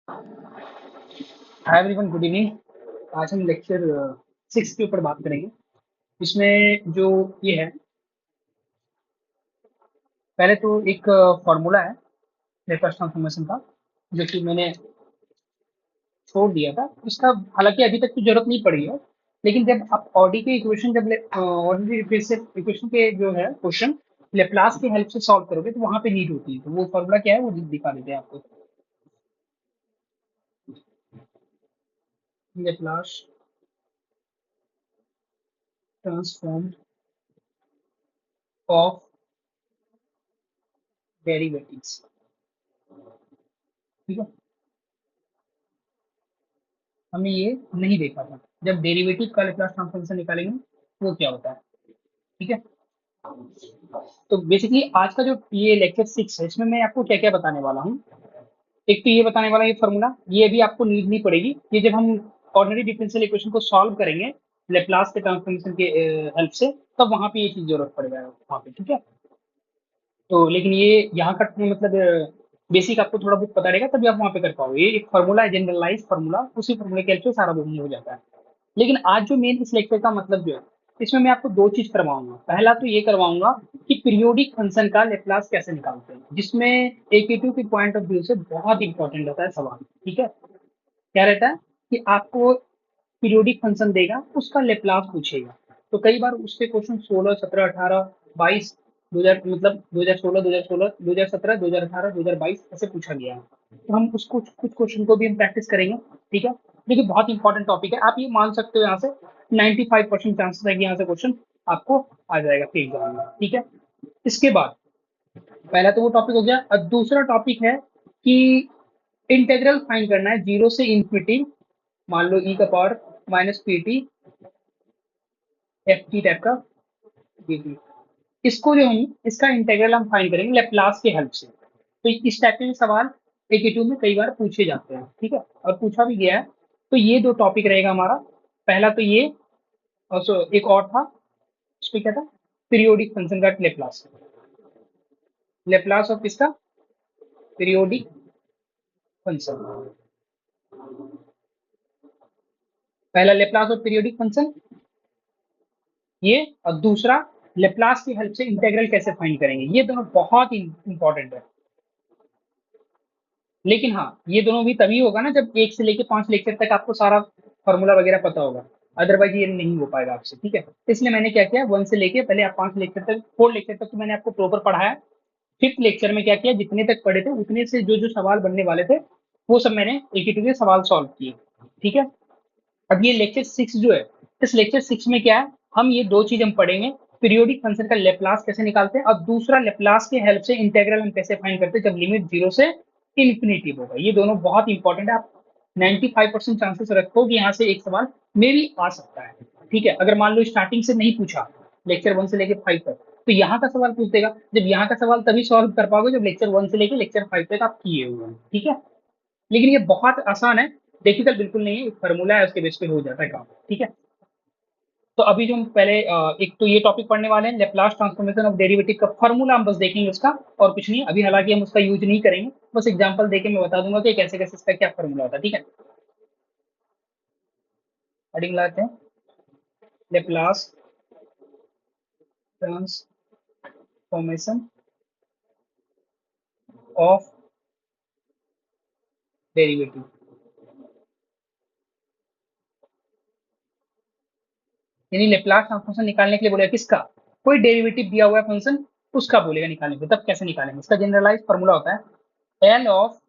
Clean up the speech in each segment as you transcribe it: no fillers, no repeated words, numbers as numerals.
Hi everyone, good evening. आज हम lecture 6 के ऊपर बात करेंगे। इसमें जो ये है, पहले तो एक फॉर्मूला है लेप्लास ट्रांसफॉर्मेशन का, जो कि मैंने छोड़ दिया था। इसका हालांकि अभी तक तो जरूरत नहीं पड़ी है, लेकिन जब आप ऑर्डी के इक्वेशन, जब ऑर्डिनरी डिफरेंशियल इक्वेशन के जो है क्वेश्चन लेप्लास की हेल्प से सॉल्व करोगे तो वहां पे नीड होती है। तो वो फॉर्मूला क्या है वो दिखा देते हैं आपको। Laplace transform of derivatives. ठीक है, हमने ये नहीं देखा था। जब डेरिवेटिव का लेप्लास ट्रांसफॉर्मेशन निकालेंगे वो क्या होता है। ठीक है, तो बेसिकली आज का जो ये लेक्चर 6 है, इसमें मैं आपको क्या क्या बताने वाला हूँ। एक तो ये बताने वाला ये फॉर्मूला, ये भी आपको नीड नहीं पड़ेगी। ये जब हम ऑर्डिनरी डिफरेंशियल इक्वेशन को सॉल्व करेंगे लेप्लास के ट्रांसफॉर्मेशन के हेल्प से, तब वहां पे ये चीज जरूरत पड़ेगा वहां पे। ठीक है, तो लेकिन ये यहाँ का मतलब बेसिक आपको थोड़ा बहुत पता रहेगा तभी आप वहां पे कर पाओगे। ये एक फॉर्मूला है, जनरलाइज फॉर्मूला, उसी फॉर्मूले के हेल्प से सारा बुक हो जाता है। लेकिन आज जो मेन इस लेक्चर का मतलब जो है, इसमें मैं आपको दो चीज करवाऊंगा। पहला तो ये करवाऊंगा कि पीरियोडिक फंक्शन का लेप्लास कैसे निकालते हैं, जिसमें एकेटू के पॉइंट ऑफ व्यू से बहुत इंपॉर्टेंट रहता है सवाल। ठीक है, क्या रहता है कि आपको पीरियोडिक फंक्शन देगा, उसका लेप्लास पूछेगा। तो कई बार उसके क्वेश्चन 16, 17, 18, 22, 2000 मतलब 2016, 2016, 2017, 2018, 2022 ऐसे पूछा गया है। तो हम उसको कुछ क्वेश्चन को भी हम प्रैक्टिस करेंगे। ठीक है, देखिए बहुत इंपॉर्टेंट टॉपिक है, आप ये मान सकते हो यहाँ से 95% चांसेस है कि यहाँ से क्वेश्चन आपको आ जाएगा प्री एग्जाम में। ठीक है, इसके बाद पहला तो वो टॉपिक हो गया। और दूसरा टॉपिक है कि इंटेग्रल फाइंड करना है जीरो से इंफिनिटी, मान लो ई का power minus P t F T type का डी टी। इसको जो हम इसका इंटीग्रल हम फाइंड करेंगे लेप्लास के हेल्प से। तो इस टाइप के सवाल एकेटू में कई बार पूछे जाते हैं। ठीक है, और पूछा भी गया है। तो ये दो टॉपिक रहेगा हमारा। पहला तो ये, और एक और था, उसको क्या था, पीरियोडिक फंक्शन का लेप्लास। लेप्लास ऑफ किसका, पीरियोडिक फंक्शन। पहला लेप्लास ऑफ पीरियोडिक फंक्शन ये, और दूसरा लेप्लास की हेल्प से इंटीग्रल कैसे फाइंड करेंगे। ये दोनों बहुत इंपॉर्टेंट है। लेकिन हाँ, ये दोनों भी तभी होगा ना जब 1 से लेके 5 लेक्चर तक आपको सारा फॉर्मूला वगैरह पता होगा। अदरवाइज ये नहीं हो पाएगा आपसे। ठीक है, इसलिए मैंने क्या किया, 1 से लेके पहले आप 5 लेक्चर तक, 4 लेक्चर तक तो मैंने आपको प्रॉपर पढ़ाया। 5th लेक्चर में क्या किया, जितने तक पढ़े थे उतने से जो जो सवाल बनने वाले थे वो सब मैंने एक एक के सवाल सॉल्व किए। ठीक है, अब ये लेक्चर 6 जो है, इस लेक्चर 6 में क्या है, हम ये दो चीज हम पढ़ेंगे। पीरियोडिक फंक्शन का लेप्लास कैसे निकालते हैं, और दूसरा लेप्लास के हेल्प से इंटीग्रल हम कैसे फाइंड करते हैं जब लिमिट 0 से इन्फिनिटी होगा। ये दोनों बहुत इंपॉर्टेंट है। आप 95% चांसेस रखो कि यहाँ से एक सवाल मे भी आ सकता है। ठीक है, अगर मान लो स्टार्टिंग से नहीं पूछा लेक्चर 1 से लेकर 5 तक, तो यहाँ का सवाल पूछ देगा। जब यहाँ का सवाल तभी सॉल्व कर पाओगे जब लेक्चर 1 से लेकर लेक्चर 5 तक आप किए हुए हैं। ठीक है, लेकिन ये बहुत आसान है, डिफिकल्ट बिल्कुल नहीं है। एक फार्मूला है, उसके बेस पे हो जाता है काम। ठीक है, तो अभी जो हम पहले एक तो ये टॉपिक पढ़ने वाले हैं, लेप्लास ट्रांसफॉर्मेशन ऑफ डेरिवेटिव का फॉर्मूला हम बस देखेंगे उसका, और कुछ नहीं। अभी हालांकि हम उसका यूज नहीं करेंगे, बस एग्जांपल देके मैं बता दूंगा कि कैसे कैसे इसका क्या फॉर्मूला होता है। ठीक है, हेडिंग लाते हैं, लेप्लास ट्रांसफॉर्मेशन ऑफ डेरिवेटिव। यानी लेप्लास ट्रांसफॉर्मेशन निकालने के लिए बोलेगा किसका, कोई डेरिवेटिव दिया हुआ है फंक्शन, उसका बोलेगा निकालने के लिए। तब कैसे निकालेंगे, इसका जनरलाइज फॉर्मूला होता है एल ऑफ,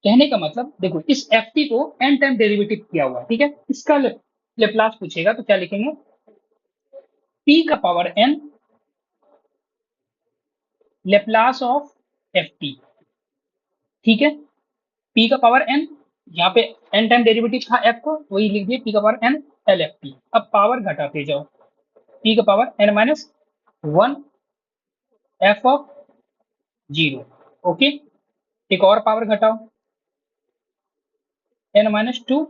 कहने का मतलब देखो, इस एफ टी को एन टाइम डेरिवेटिव किया हुआ है। ठीक है, इसका लेप्लास पूछेगा तो क्या लिखेंगे, पी का power N Laplace of F T. ठीक है, पी का पावर एन, यहाँ पे एन टाइम डेरिवेटिव था एफ को, वही लिख दिए पी का power N L F T. अब पावर घटाते जाओ, पी का power N minus 1 F of 0। Okay, एक और पावर घटाओ, एन माइनस 2,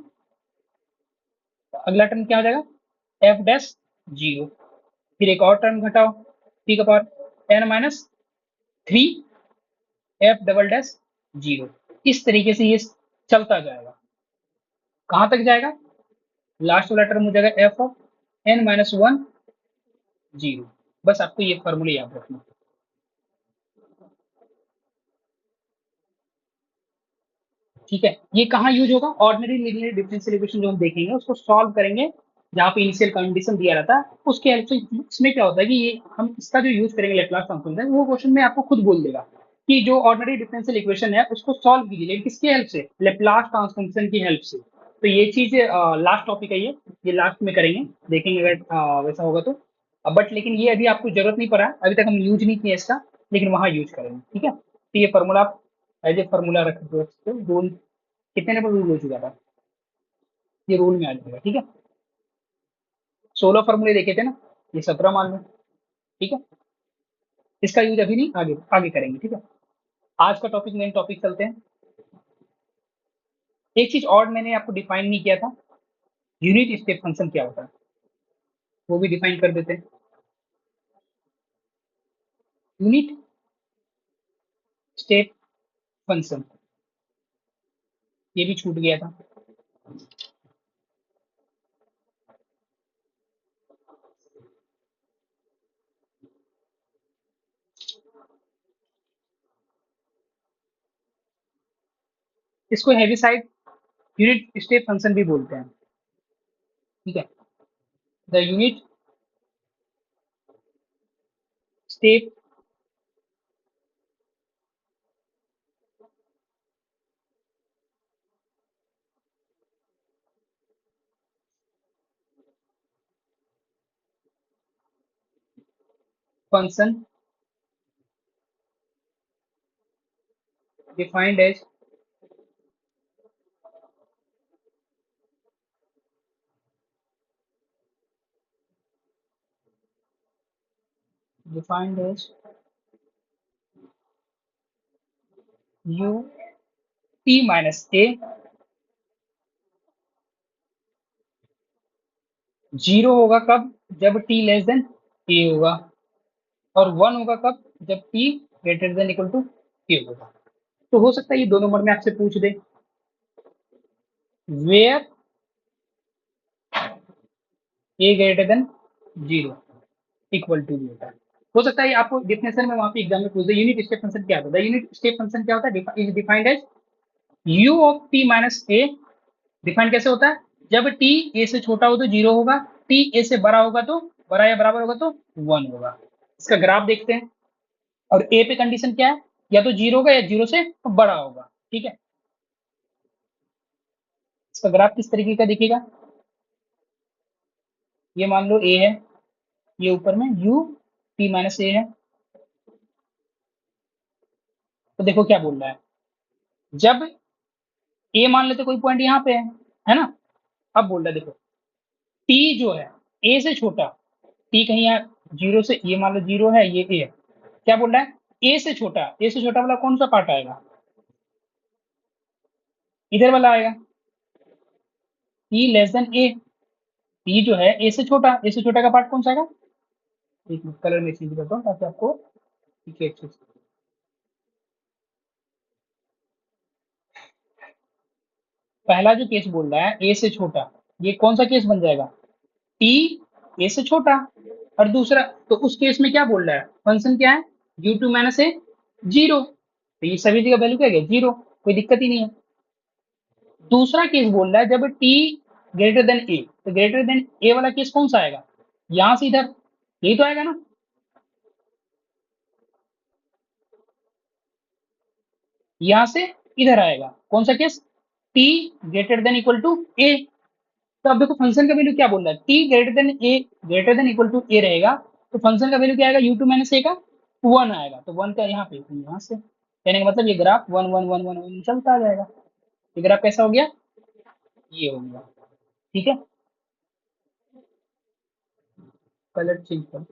अगला टर्म क्या हो जाएगा, एफ डैश 0। फिर एक और टर्म घटाओ, पी का power N minus 3 F double dash zero. इस तरीके से ये चलता जाएगा। कहाँ तक जाएगा? लास्ट वाला टर्म हो जाएगा F of N minus one zero. बस आपको ये फॉर्मूला याद रखना। ठीक है, ये कहाँ यूज होगा? ऑर्डिनरी लीनियर डिफरेंशियल इक्वेशन जो हम देखेंगे उसको सॉल्व करेंगे, जहाँ पे इनिशियल कंडीशन दिया रहता है उसके हेल्प से। इसमें क्या होता है कि ये हम इसका जो यूज करेंगे लेप्लास ट्रांसफॉर्म है, वो क्वेश्चन में आपको खुद बोल देगा कि जो ऑर्डिनरी डिफरेंशियल इक्वेशन है उसको सॉल्व कीजिए, लेकिन किसके हेल्प से? लेप्लास ट्रांसफॉर्मेशन की हेल्प से। तो ये चीज लास्ट टॉपिक है, ये लास्ट में करेंगे, देखेंगे अगर वैसा होगा तो। बट लेकिन ये अभी आपको जरूरत नहीं पड़ा, अभी तक हम यूज नहीं किए इसका, लेकिन वहां यूज करेंगे। ठीक है, तो ये फॉर्मूला आप एज ए फॉर्मूला रख दो, रूल कितने नंबर रूल हो चुका था, ये रूल में आ जाएगा। ठीक है, 16 फॉर्मूले देखे थे ना, ये 17 मान लो। ठीक है, इसका यूज अभी नहीं, आगे आगे करेंगे। ठीक है, आज का टॉपिक, मेन टॉपिक चलते हैं। एक चीज और मैंने आपको डिफाइन नहीं किया था, यूनिट स्टेप फंक्शन क्या होता है, वो भी डिफाइन कर देते हैं। यूनिट स्टेप फंक्शन, ये भी छूट गया था। इसको हेविसाइड यूनिट स्टेप फंक्शन भी बोलते हैं। ठीक है, the unit step function defined as defined as U T minus A. Zero होगा कब? जब टी लेस देन ए होगा। और वन होगा कब? जब T greater than equal to A होगा। तो हो सकता है ये 2 नंबर में आपसे पूछ दे, where A greater than zero equal to B होता है। हो सकता है ये आपको डिफिनेशन में वहां पे एग्जाम में पूछ दे, यूनिट स्टेप फंक्शन क्या होता है? यूनिट स्टेप फंक्शन क्या होता है? Is defined as U of T minus A. Defined कैसे होता है? जब टी ए से छोटा हो तो जीरो होगा, टी ए से बड़ा होगा तो, बड़ा या बराबर होगा तो वन होगा। इसका ग्राफ देखते हैं। और ए पे कंडीशन क्या है? या तो जीरो होगा या जीरो से बड़ा होगा। ठीक है, इसका ग्राफ किस तरीके का दिखेगा? ये मान लो ए है, ये ऊपर में यू टी माइनस ए है। तो देखो क्या बोल रहा है, जब ए मान लेते कोई पॉइंट यहाँ पे है ना। अब बोल रहा है देखो, टी जो है ए से छोटा, टी कहीं यहाँ जीरो से, ये मान लो जीरो है, ये ए है। क्या बोल रहा है? ए से छोटा, ए से छोटा वाला कौन सा पार्ट आएगा? इधर वाला आएगा, टी लेस देन ए। टी जो है ए से छोटा, ए से छोटा का पार्ट कौन सा आएगा? एक कलर में चेंज करता हूँ ताकि आपको दिखे अच्छे से। पहला जो केस बोल रहा है ए से छोटा, ये कौन सा केस बन जाएगा? टी ए से छोटा। और दूसरा, तो उस केस में क्या बोल रहा है, फंक्शन क्या है? U two minus A zero. तो ये सभी जगह वैल्यू क्या है? जीरो, कोई दिक्कत ही नहीं है। दूसरा केस बोल रहा है जब टी ग्रेटर देन ए, तो ग्रेटर देन ए वाला केस कौन सा आएगा? यहां से इधर, यही तो आएगा ना। यहां से इधर आएगा, कौन सा case? T greater than equal to A. तो अब देखो फंक्शन का वैल्यू क्या बोल रहा है, T greater than A, greater than equal to A रहेगा। तो फंक्शन का वैल्यू क्या आएगा? यू टू माइनस ए का वन आएगा। तो वन का यहाँ पे, यहाँ से कहने का मतलब ये graph one one one one one चलता जाएगा। ये ग्राफ कैसा हो गया? ये हो गया। ठीक है, कलर चेंज कर।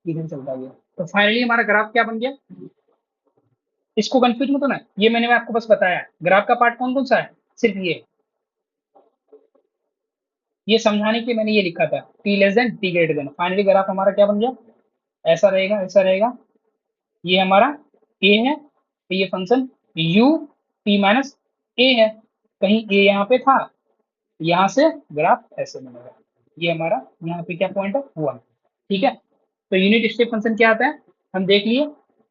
इधर चलता गया। तो फाइनली हमारा ग्राफ क्या बन गया, इसको कंफ्यूज मत होना, ये मैंने आपको बस बताया ग्राफ का पार्ट कौन कौन सा है, सिर्फ ये समझाने के लिए मैंने ये लिखा था, T less then T greater then. Finally graph हमारा क्या बन गया, ऐसा रहेगा ऐसा रहेगा, ये हमारा ए है, तो ये फंक्शन यू टी माइनस ए है, कहीं ए यहाँ पे था, यहाँ से ग्राफ ऐसे बनेगा, ये हमारा यहाँ पे क्या पॉइंट है 1। ठीक है, तो यूनिट स्टेप फंक्शन क्या आता है, हम देख लिए,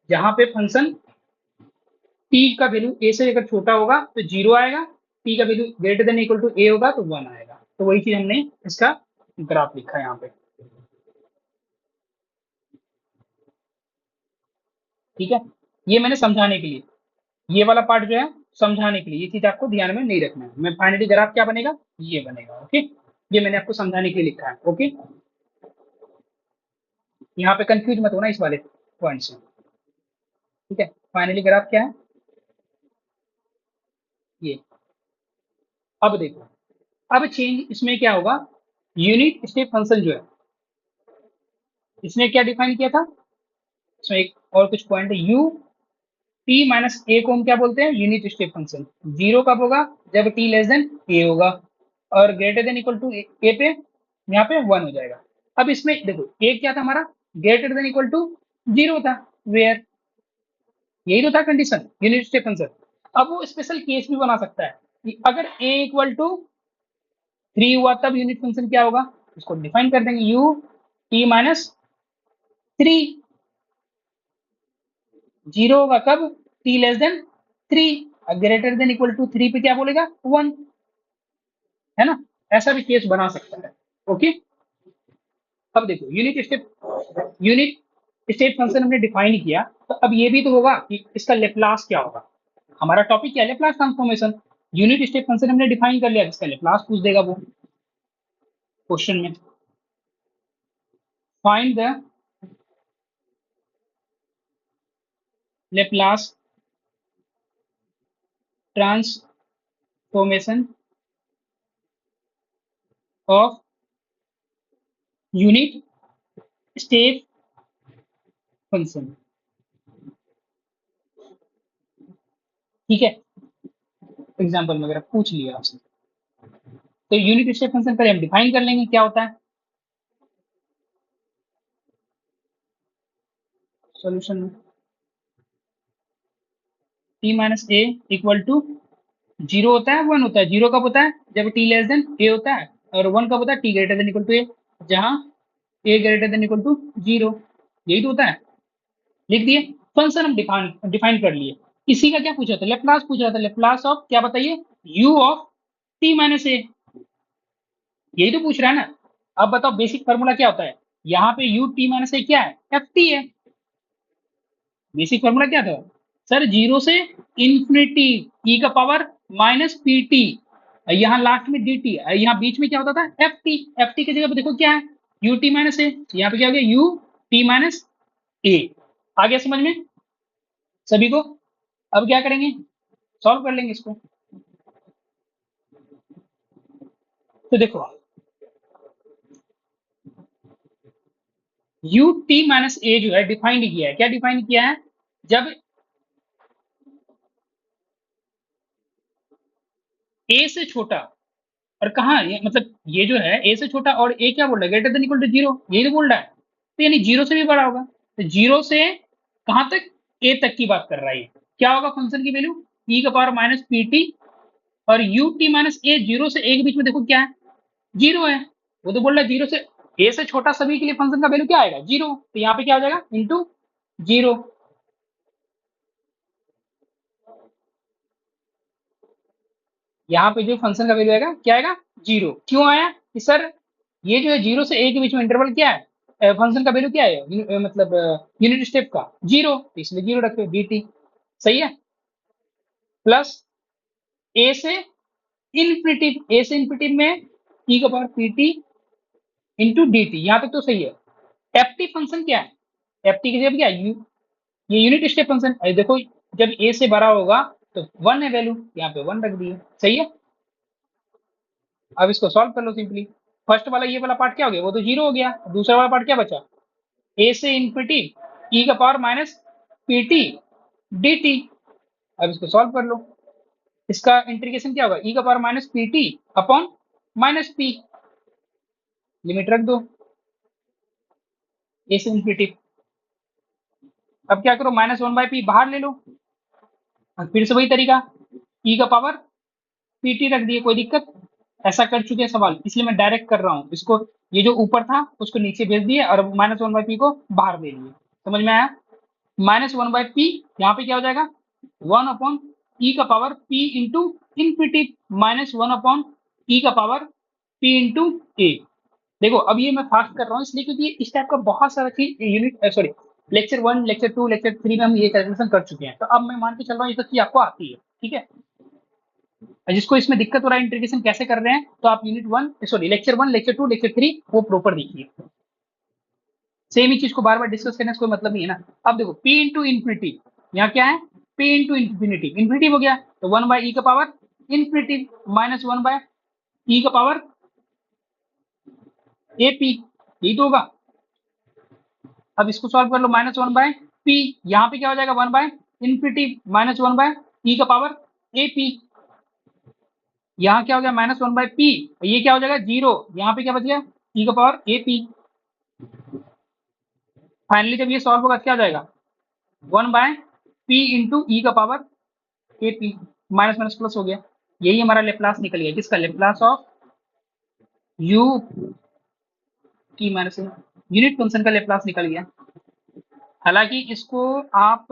जहां पे फंक्शन टी का वैल्यू ए से अगर छोटा होगा तो जीरो आएगा, टी का value greater than equal to A होगा तो 1 आएगा। तो वही चीज हमने इसका ग्राफ लिखा है यहाँ पे। ठीक है, ये मैंने समझाने के लिए, ये वाला पार्ट जो है समझाने के लिए, ये चीज आपको ध्यान में नहीं रखना है। मैं फाइनली ग्राफ क्या बनेगा, ये बनेगा। ओके, ये मैंने आपको समझाने के लिए लिखा है। ओके, यहाँ पे कंफ्यूज मत होना इस वाले पॉइंट से। ठीक है, फाइनली ग्राफ क्या है, ये। अब देखो, अब चेंज इसमें क्या होगा, यूनिट स्टेप फंक्शन जो है, इसने क्या डिफाइन किया था, इसमें एक और कुछ पॉइंट है, यू टी माइनस ए को हम क्या बोलते हैं, यूनिट स्टेप फंक्शन। जीरो कब होगा, जब टी लेस देन ए होगा, और ग्रेटर देन इक्वल टू ए पे यहाँ पे 1 हो जाएगा। अब इसमें देखो, ए क्या था हमारा, greater than equal to zero था, वेयर, यही तो था कंडीशन यूनिट स्टेप फंक्शन। अब वो स्पेशल केस भी बना सकता है कि अगर ए इक्वल टू 3 हुआ तब यूनिट फंक्शन क्या होगा, इसको डिफाइन कर देंगे, यू टी माइनस 3। जीरो होगा कब, T less than 3, greater than equal to 3 पे क्या बोलेगा 1, है ना, ऐसा भी केस बना सकता है। ओके, अब देखो यूनिट स्टेप फंक्शन हमने डिफाइन किया, तो अब ये भी तो होगा कि इसका लेप्लास क्या होगा। हमारा टॉपिक क्या है, Laplace transformation. Unit step function हमने डिफाइन कर लिया, इसका लेप्लास पूछ देगा वो क्वेश्चन में, find the Laplace transformation of unit step function. ठीक है, एग्जाम्पल वगैरह पूछ लिया आपसे, तो यूनिट स्टेप फंक्शन पहले हम डिफाइन कर लेंगे क्या होता है। सॉल्यूशन में T minus A equal to zero होता है 1 होता है, जीरो कब होता है, जब टी लेस देन ए होता है, और 1 कब होता है, T greater than equal to A, जहां A greater than equal to zero, यही तो होता है। लिख दिए, फंक्शन हम डिफाइन डिफाइन कर लिए। इसी का क्या पूछा था, लेप्लास पूछ रहा था, लेप्लास ऑफ क्या बताइए, यू ऑफ टी माइनस ए, यही तो पूछ रहा है ना। अब बताओ बेसिक फार्मूला क्या होता है, यहाँ पे यू टी माइनस ए क्या है, एफ टी है। बेसिक फार्मूला क्या था सर, जीरो से इंफिनिटी ई का पावर माइनस पी टी, यहाँ लास्ट में डी टी, यहाँ बीच में क्या होता था एफ टी, एफ टी की जगह पे देखो क्या है, यू टी माइनस ए, यहाँ पे क्या हो गया यू टी माइनस ए। आ गया समझ में सभी को। अब क्या करेंगे, सॉल्व कर लेंगे इसको। तो देखो, यू टी माइनस ए जो है डिफाइंड किया है, क्या डिफाइन किया है, जब ए से छोटा, और कहा ये मतलब ये जो है ए से छोटा, और ए क्या बोल रहा है, greater than equal to zero, यही तो बोल रहा है, तो यानी जीरो से भी बड़ा होगा, तो जीरो से कहां तक, ए तक की बात कर रहा है। क्या होगा फंक्शन की वैल्यू, ई का पावर माइनस पी टी, और you T minus A, zero से ए के बीच में देखो क्या है, जीरो है, वो तो बोल रहा है जीरो से ए से छोटा सभी के लिए फंक्शन का वैल्यू क्या आएगा, जीरो, तो यहाँ पे क्या हो जाएगा इंटू जीरो। यहाँ पे जो फंक्शन का वैल्यू आएगा क्या आएगा, जीरो। क्यों आया कि सर ये जो है जीरो से ए के बीच में इंटरवल क्या है, फंक्शन का वैल्यू क्या है, मतलब यूनिट स्टेप का जीरो, तो इसलिए जीरो रखे डी टी, सही है, प्लस ए से इन्फिनिटिव, ए से इन्फिनिटिव में ई का power p T into D T, यहाँ तक तो सही है। एफ टी फंक्शन क्या है, एफ टी की जगह क्या है, ये यूनिट स्टेप फंक्शन, देखो जब ए से बड़ा होगा तो 1 है वैल्यू, यहाँ पे 1 रख दिए, सही है। अब इसको सॉल्व कर लो सिंपली, फर्स्ट वाला ये वाला पार्ट क्या हो गया, वो तो जीरो हो गया, दूसरा वाला पार्ट क्या बचा, ए से इन्फिनिटी ई का power minus P t d T. अब इसको सॉल्व कर लो, इसका इंटीग्रेशन क्या होगा, ई का power minus P T upon minus P, limit रख दो ए से इन्फिनिटी। अब क्या करो, माइनस वन बाई पी बाहर ले लो, और फिर से वही तरीका, ई का पावर पी टी रख दिए, कोई दिक्कत, ऐसा कर चुके हैं सवाल, इसलिए मैं डायरेक्ट कर रहा हूँ इसको, ये जो ऊपर था उसको नीचे भेज दिए और माइनस वन बाई पी को बाहर दे दिए। समझ में आया, माइनस वन बाई पी यहाँ पे क्या हो जाएगा, वन अपॉन ई का power P into infinity minus one upon E का पावर पी इंटू ए। देखो अब ये मैं फास्ट कर रहा हूँ इसलिए क्योंकि इस टाइप का बहुत सारा चीज unit sorry lecture 1 lecture 2 lecture 3 में हम ये कैलकुलेशन कर चुके हैं, तो अब मैं मान के चल रहा हूँ ये सब चीज आपको आती है, ठीक है। जिसको इसमें दिक्कत हो रहा है इंटीग्रेशन कैसे कर रहे हैं, तो आप unit 1 sorry lecture 1 lecture 2 lecture 3 वो प्रॉपर देखिए, सेम ही चीज को बार बार डिस्कस करने से कोई मतलब नहीं है ना। अब देखो p इंटू इन्फिनिटी, यहाँ क्या है, p इंटू इन्फिनिटी, इन्फिनिटी हो गया तो वन बाई ई का power infinity minus one by E का पावर ए पी, यही तो होगा। अब इसको सॉल्व कर लो, माइनस वन बाय पी, यहाँ पे क्या हो जाएगा, one by infinity minus one by E का पावर ए पी, यहाँ क्या हो गया माइनस वन बाय पी, ये क्या हो जाएगा जीरो, यहाँ पे क्या बच गया ई का पावर ए पी। फाइनली जब ये सॉल्व होगा क्या हो जाएगा, वन बाय पी इंटू ई का power A P, minus minus plus हो गया, यही हमारा लेप्लास निकल गया, किसका, Laplace of U T minus unit function का लेप्लास निकल गया। हालांकि इसको आप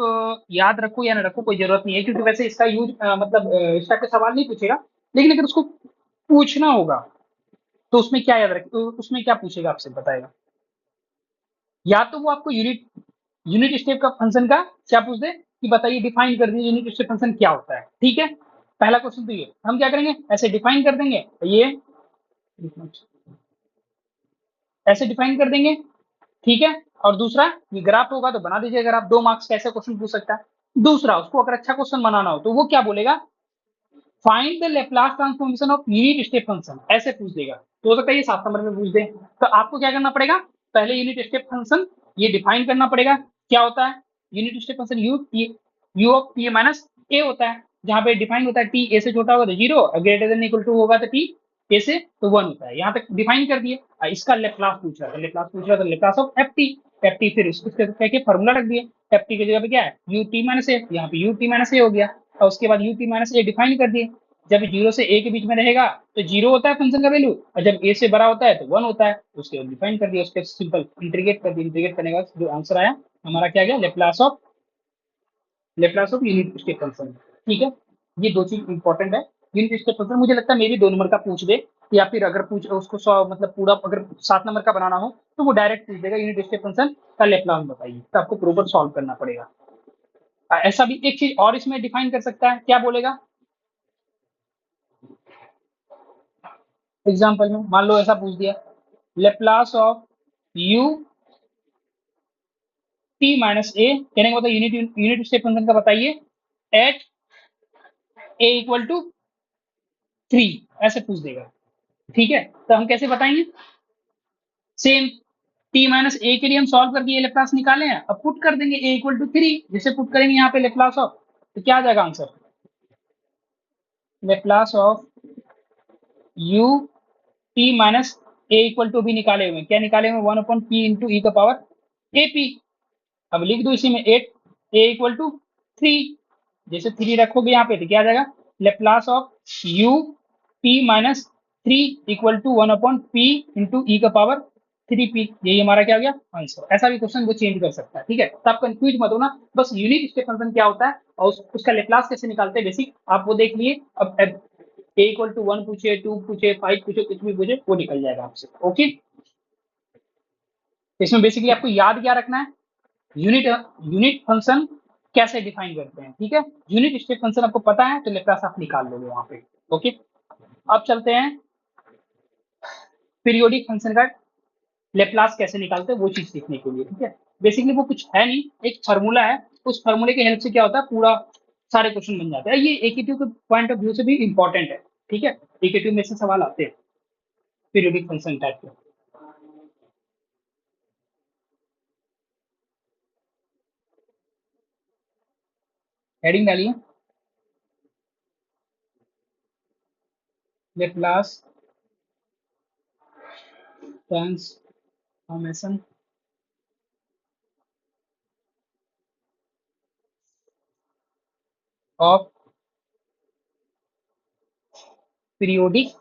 याद रखो या ना रखो कोई जरूरत नहीं है, क्योंकि वैसे इसका यूज मतलब इस टाइप का सवाल नहीं पूछेगा, लेकिन अगर उसको पूछना होगा तो उसमें क्या याद रख, तो उसमें क्या पूछेगा आपसे बताएगा, या तो वो आपको यूनिट यूनिट स्टेप का फंक्शन का क्या पूछ दे कि बताइए डिफाइन कर दीजिए यूनिट स्टेप फंक्शन क्या होता है, ठीक है। पहला क्वेश्चन तो ये हम क्या करेंगे, ऐसे डिफाइन कर देंगे, ये ऐसे डिफाइन कर देंगे, ठीक है। और दूसरा ये ग्राफ होगा तो बना दीजिए ग्राफ, 2 मार्क्स का ऐसा क्वेश्चन पूछ सकता है। दूसरा उसको अगर अच्छा क्वेश्चन बनाना हो तो वो क्या बोलेगा, find the Laplace transformation of unit step function, ऐसे पूछ देगा, तो हो सकता है ये 7 नंबर में पूछ दे। तो आपको क्या करना पड़ेगा, पहले यूनिट स्टेप फंक्शन ये डिफाइन करना पड़ेगा, क्या होता है unit step function, U of T minus A होता है, जहाँ पे डिफाइन होता है टी ए से छोटा होगा तो zero, greater than equal to होगा तो टी ए से तो वन होता है, यहाँ तक डिफाइन कर दिए। इसका लेप्लास पूछ रहा था, लेप्लास पूछ रहा था लेप्लास ऑफ एफ टी फिर इसको करके फॉर्मूला रख दिए, एफ टी की जगह पे क्या है यू टी माइनस ए, यहाँ पे यू टी माइनस ए हो गया, और उसके बाद you T minus A define कर दिए, जब जीरो से ए के बीच में रहेगा तो जीरो होता है फंक्शन का वैल्यू, और जब ए से बड़ा होता है तो वन होता है, उसके बाद डिफाइन कर दिया, उसके सिंपल इंटीग्रेट कर दिया, इंटीग्रेट करने के बाद जो आंसर आया हमारा क्या गया, Laplace of unit step function, ठीक है। ये दो चीज इंपॉर्टेंट है, यूनिट स्टेप फंक्शन मुझे लगता है मे भी 2 नंबर का पूछ दे, या फिर अगर पूछ उसको मतलब पूरा अगर 7 नंबर का बनाना हो तो वो डायरेक्ट पूछ देगा यूनिट स्टेप फंक्शन का लेप्लास बताइए, तो आपको प्रॉपर सॉल्व करना पड़ेगा। ऐसा भी एक चीज और इसमें डिफाइन कर सकता है, क्या बोलेगा, एग्जाम्पल में मान लो ऐसा पूछ दिया, Laplace of U T minus A, कहने का मतलब यूनिट स्टेप फंक्शन का बताइए एट ए इक्वल टू 3, ऐसे पूछ देगा, ठीक है। तो हम कैसे बताएंगे, सेम टी माइनस ए के लिए हम सॉल्व करके ये लेप्लास निकाले हैं, अब पुट कर देंगे ए इक्वल टू 3, जैसे पुट करेंगे यहाँ पे लेप्लास ऑफ, तो क्या आ जाएगा answer, Laplace of U T minus A equal to भी निकाले हुए, क्या निकाले हुए, 1/p इंटू ई का पावर ए पी। अब लिख दो इसी में 8 ए इक्वल टू 3, जैसे 3 रखोगे यहाँ पे तो क्या आ जाएगा, Laplace of U P minus 3 equal to 1/p into ई का पावर 3p, यही हमारा क्या हो गया आंसर। ऐसा भी क्वेश्चन वो चेंज कर सकता है, ठीक है। तो आप कंफ्यूज मत होना, बस यूनिट स्टेप फंक्शन क्या होता है और उसका लेप्लास कैसे निकालते हैं बेसिक आप वो देख लिए। अब ए इक्वल टू 1 पूछे, 2 पूछे, 5 पूछे, कुछ भी पूछे वो निकल जाएगा आपसे, ओके। इसमें बेसिकली आपको याद क्या रखना है, यूनिट फंक्शन कैसे डिफाइन करते हैं, ठीक है। यूनिट स्टेप फंक्शन आपको पता है तो लेप्लास आप निकाल लोगे वहां पे, ओके। अब चलते हैं पीरियोडिक फंक्शन का लेप्लास कैसे निकालते हैं वो चीज सीखने के लिए, ठीक है। बेसिकली वो कुछ है नहीं, एक फार्मूला है, उस फार्मूले की हेल्प से क्या होता है पूरा सारे क्वेश्चन बन जाते हैं, ये एकेटिव के पॉइंट ऑफ व्यू से भी इंपॉर्टेंट है, ठीक है। एकेटिव में से सवाल आते हैं पीरियोडिक फंक्शन टाइप के। हेडिंग डालिए, Laplace transformation of periodic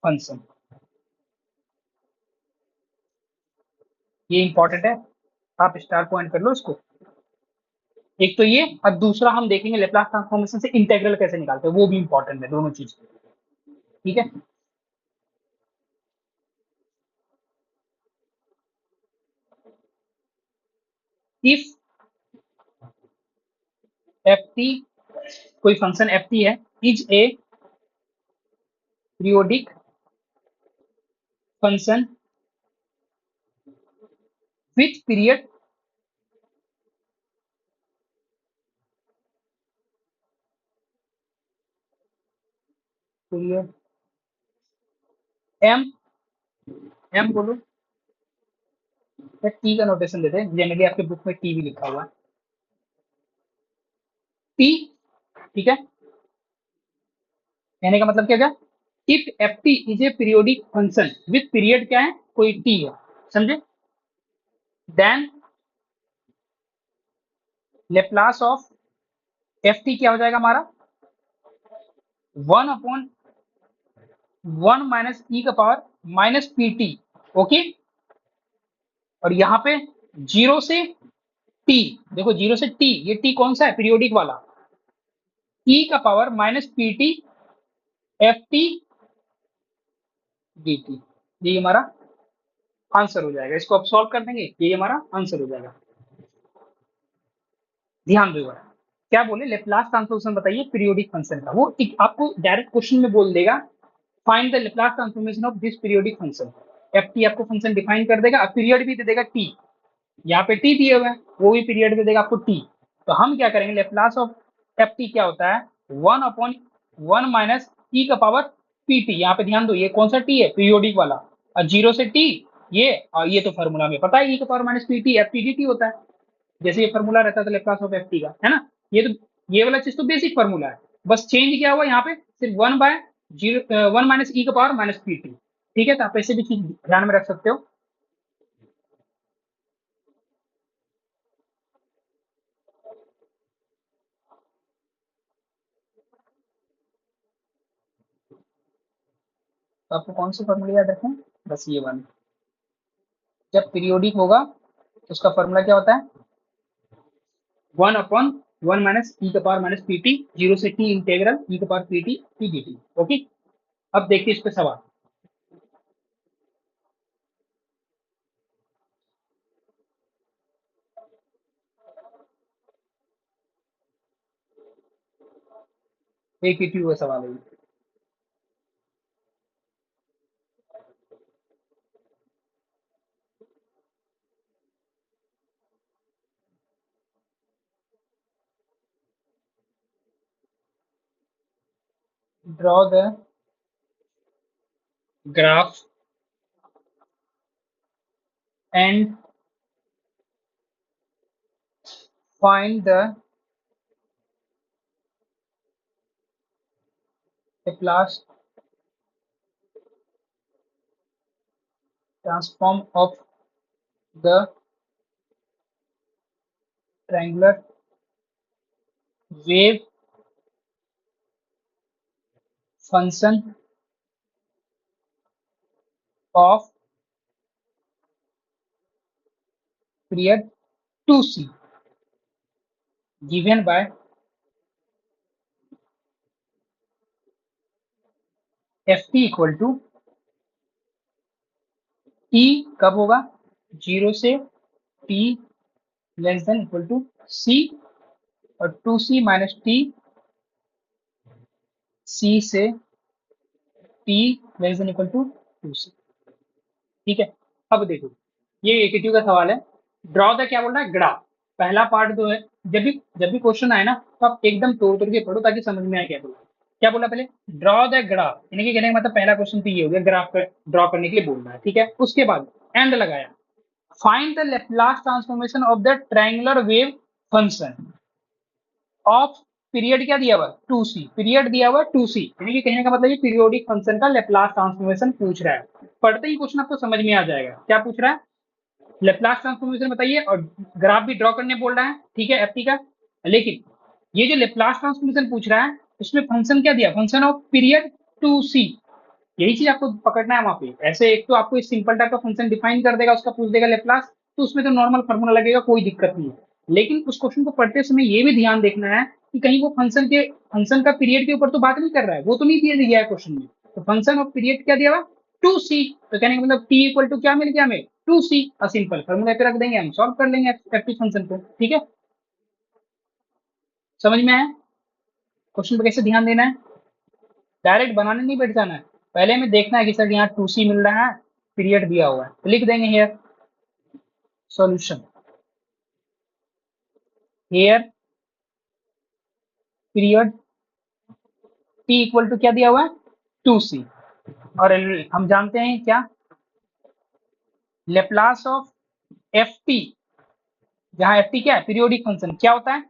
function. ये इंपॉर्टेंट है, आप स्टार पॉइंट कर लो इसको। एक तो ये, और दूसरा हम देखेंगे लेप्लास ट्रांसफॉर्मेशन से इंटेग्रल कैसे निकालते हैं, वो भी इंपॉर्टेंट है, दोनों चीज। ठीक है, इफ एफ टी, कोई फंक्शन एफ टी है, is a periodic function with period period M, M बोलो, टी का नोटेशन देते हैं, जनरली आपके बुक में टी भी लिखा हुआ है, टी। ठीक है, कहने का मतलब क्या गया, if F T is a periodic function with period क्या है, कोई टी है, समझे, then Laplace of F T क्या हो जाएगा हमारा, 1/(1 - e⁻) ओके। और यहाँ पे 0 से टी, देखो 0 से टी, ये टी कौन सा है, पीरियोडिक वाला, e⁻⁻ F t d t, ये हमारा आंसर हो जाएगा। इसको अब सॉल्व कर देंगे, ये हमारा आंसर हो जाएगा। ध्यान दो, क्या बोले, लेप्लास ट्रांसफॉर्मेशन बताइए पीरियोडिक फंक्शन का, वो आपको डायरेक्ट क्वेश्चन में बोल देगा, find the Laplace transformation of this periodic function. F T आपको फंक्शन डिफाइन कर देगा, पीरियड भी दे देगा टी, यहाँ पे टी दिए हुए हैं, वो भी पीरियड दे देगा आपको टी। तो हम क्या करेंगे, लेप्लास ऑफ एफ टी क्या होता है, 1/(1 - e⁻) यहाँ पे ध्यान दो, ये कौन सा टी है, पीरियोडिक वाला, और 0 से टी ये, और ये तो फॉर्मूला में पता है e⁻⁻ F t d T होता है, जैसे ये फॉर्मूला रहता था लेप्लास ऑफ एफ टी का, है ना। ये तो, ये वाला चीज तो बेसिक फॉर्मूला है, बस चेंज क्या हुआ यहाँ पे, सिर्फ 1/(1 - e⁻) ठीक है, तो आप ऐसे भी चीज ध्यान में रख सकते हो। तो आपको कौन सी फॉर्मूला याद रखें, बस ये वाला, जब पीरियोडिक होगा तो उसका फॉर्मूला क्या होता है, 1/(1 - e⁻) 0 से T integral e⁻ T dt। Okay, अब देखिए इस पे सवाल, एक ही का सवाल है। Draw the graph and find the Laplace transform of the triangular wave function of period 2c given by ft equal to t कब होगा, 0 से t less than equal to c, और 2c माइनस टी, c से t less than equal to 2c। ठीक है, अब देखो, ये एकेटिव का सवाल है, ड्रॉ द क्या बोल रहा है, ग्राफ। पहला पार्ट जो है, जब भी क्वेश्चन आए ना, तो आप एकदम तोड़ तोड़ के पढ़ो ताकि समझ में आए क्या बोला। क्या बोला पहले, ड्रॉ द ग्राफ, यानी कि कहने का मतलब पहला क्वेश्चन तो ये हो गया, ग्राफ कर ड्रॉ करने के लिए बोल रहा है। ठीक है, उसके बाद एंड लगाया, find the Laplace transformation of the triangular wave function of period क्या दिया हुआ 2c, पीरियड दिया हुआ 2c, यानी कि कहने का मतलब ये पीरियोडिक फंक्शन का लेप्लास ट्रांसफॉर्मेशन पूछ रहा है। पढ़ते ही क्वेश्चन आपको समझ में आ जाएगा क्या पूछ रहा है, लेप्लास ट्रांसफॉर्मेशन बताइए, और ग्राफ भी ड्रॉ करने बोल रहा है, ठीक है, एफ का। लेकिन ये जो लेप्लास ट्रांसफॉर्मेशन पूछ रहा है उसमें फंक्शन क्या दिया, फंक्शन ऑफ पीरियड 2c, यही चीज आपको पकड़ना है वहां पे। ऐसे एक तो आपको इस सिंपल टाइप का फंक्शन डिफाइन कर देगा, उसका पूछ देगा लेप्लास, तो उसमें तो नॉर्मल फार्मूला लगेगा, कोई दिक्कत नहीं है। लेकिन उस क्वेश्चन को पढ़ते समय ये भी ध्यान देखना है कि कहीं वो फंक्शन का पीरियड के ऊपर तो बात नहीं कर रहा है, वो तो नहीं दिया गया है क्वेश्चन में। तो फंक्शन ऑफ पीरियड क्या दिया हुआ 2c, तो कहने का मतलब t इक्वल टू क्या मिल गया हमें 2c, सिंपल फार्मूला पे रख देंगे, हम सॉल्व कर लेंगे एफ फंक्शन को, ठीक है। समझ में आया क्वेश्चन पे कैसे ध्यान देना है, डायरेक्ट बनाने नहीं बैठ जाना है, पहले हमें देखना है कि सर यहाँ 2c मिल रहा है, पीरियड दिया हुआ है, तो लिख देंगे here solution, here period t equal to क्या दिया हुआ है 2c, और हम जानते हैं क्या, लेप्लास ऑफ एफ टी, जहां एफ टी क्या है पीरियोडिक फंक्शन, क्या होता है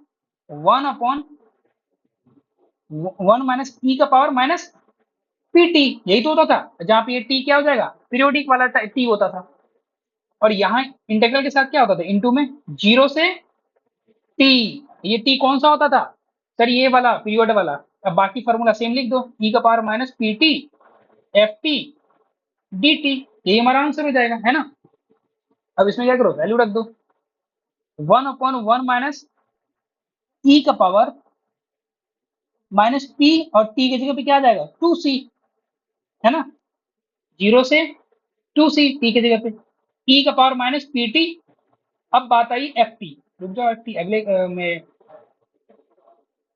1/(1 - e⁻⁻) पीटी, यही तो होता था, जहां पे ये टी क्या हो जाएगा पीरियोडिक वाला टी होता था, और यहाँ इंटीग्रल के साथ क्या होता था इनटू में 0 से टी, ये टी कौन सा होता था सर, ये वाला पीरियड वाला। अब बाकी फार्मूला सेम लिख दो, e⁻⁻ F t d T, यही हमारा आंसर हो जाएगा, है ना। अब इसमें क्या करो वैल्यू रख दो 1/(1 - e⁻⁻p, और t की जगह पे क्या आ जाएगा 2c, है ना, 0 से 2c t की जगह पे e⁻⁻pt। अब बात आई एफ टी, रुक जाओ एफ टी अगले में,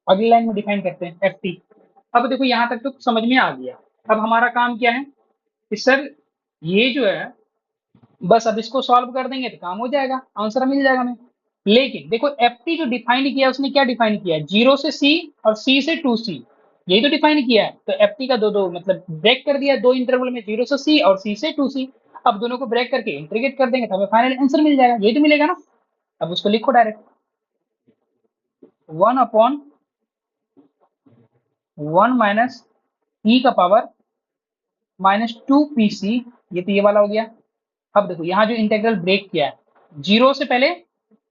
अगली लाइन में डिफाइन करते हैं एफ टी। अब देखो यहाँ तक तो समझ में आ गया, अब हमारा काम क्या है कि सर ये जो है बस अब इसको सॉल्व कर देंगे तो काम हो जाएगा, आंसर मिल जाएगा हमें। लेकिन देखो एफ टी जो डिफाइन किया उसने क्या डिफाइन किया है 0 से सी और सी से 2c, यही तो डिफाइन किया है। तो एफ टी का दो दो मतलब ब्रेक कर दिया दो इंटरवल में, 0 से सी और सी से 2c, अब दोनों को ब्रेक करके इंटीग्रेट कर देंगे तो हमें फाइनल आंसर मिल जाएगा, यही तो मिलेगा ना। अब उसको लिखो डायरेक्ट 1/(1 - e⁻⁻2pc), ये तो ये वाला हो गया। अब देखो यहाँ जो इंटीग्रल ब्रेक किया है, 0 से पहले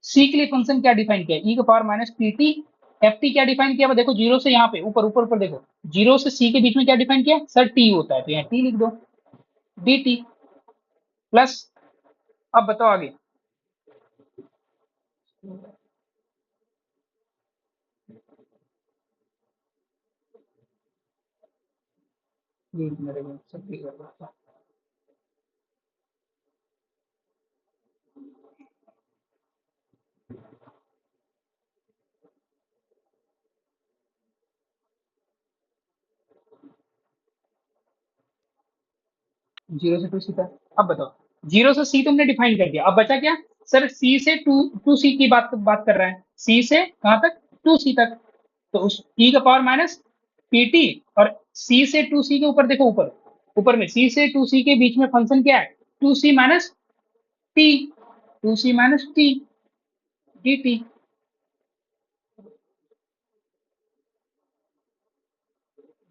c के लिए फंक्शन क्या डिफाइन किया e⁻⁻pt, एफ टी क्या डिफाइन किया देखो 0 से यहाँ पे ऊपर ऊपर ऊपर देखो 0 से c के बीच में क्या डिफाइन किया सर t होता है, तो यहाँ t लिख दो dt प्लस, अब बताओ आगे, ये मेरे को सब ठीक है। 0 से 2c तक, अब बताओ 0 से c तुमने डिफाइन कर दिया, अब बचा क्या सर c से 2c की बात कर रहा है, c से कहाँ तक 2c तक, तो उस e का पावर माइनस pt, और c से 2c के ऊपर देखो, ऊपर ऊपर में c से 2c के बीच में फंक्शन क्या है 2c minus t, 2c minus t dt,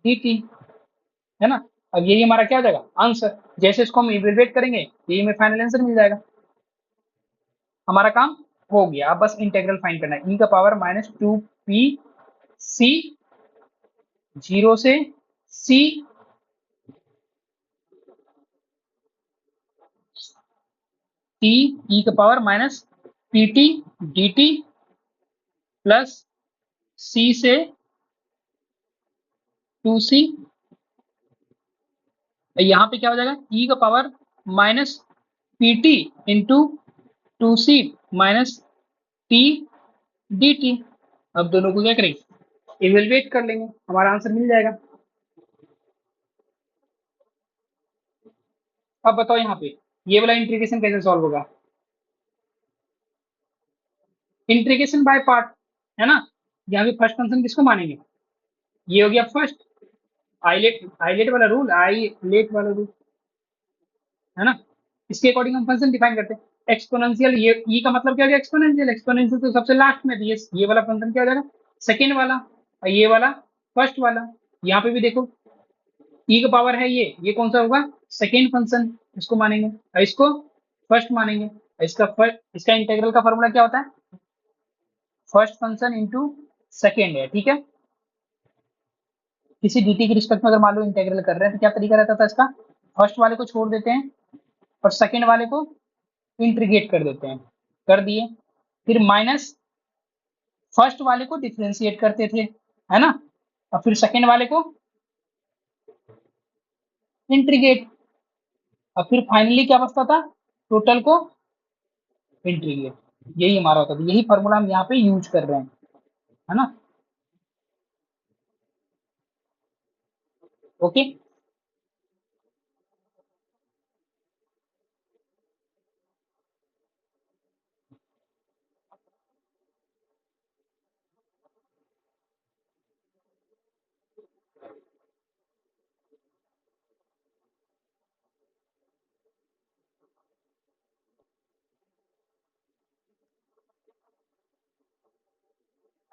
dt, है ना। अब यही हमारा क्या हो जाएगा आंसर, जैसे इसको हम इवेलुएट करेंगे यही हमें फाइनल आंसर मिल जाएगा, हमारा काम हो गया। अब बस इंटीग्रल फाइंड करना है e⁻²p c 0 से c t e⁻pt dt plus c से 2c, यहाँ पे क्या हो जाएगा e⁻pt into 2c minus t dt। अब दोनों को क्या करेंगे इवेलुएट कर लेंगे, हमारा आंसर मिल जाएगा। अब बताओ यहाँ पे ये वाला इंटीग्रेशन कैसे सॉल्व होगा, इंटीग्रेशन बाय पार्ट, है ना। यहाँ पे फर्स्ट फंक्शन किसको मानेंगे, ये हो गया फर्स्ट, आइलेट वाला रूल, आइलेट वाला रूल, है ना। इसके अकॉर्डिंग हम फंक्शन डिफाइन करते हैं एक्सपोनेंशियल, ये का मतलब क्या हो गया एक्सपोनेंशियल, एक्सपोनेंशियल तो सबसे लास्ट में, ये वाला फंक्शन क्या हो जाएगा सेकेंड वाला, और ये वाला फर्स्ट वाला। यहाँ पे भी देखो ई का पावर है, ये कौन सा होगा, सेकेंड फंक्शन, इसको मानेंगे और इसको फर्स्ट मानेंगे। इसका इंटीग्रल का फॉर्मूला क्या होता है, फर्स्ट फंक्शन इंटू सेकेंड है, ठीक है। किसी dt के रिस्पेक्ट में अगर मान लो इंटीग्रल कर रहे हैं तो क्या तरीका रहता था इसका, फर्स्ट वाले को छोड़ देते हैं और सेकेंड वाले को इंटीग्रेट कर देते हैं, कर दिए, फिर माइनस फर्स्ट वाले को डिफ्रेंशिएट करते थे, है ना, और फिर सेकेंड वाले को इंटीग्रेट, और फिर फाइनली क्या बचता था, टोटल को इंटीग्रेट। यही हमारा होता था, यही फॉर्मूला हम यहाँ पे यूज कर रहे हैं, है ना। ओके,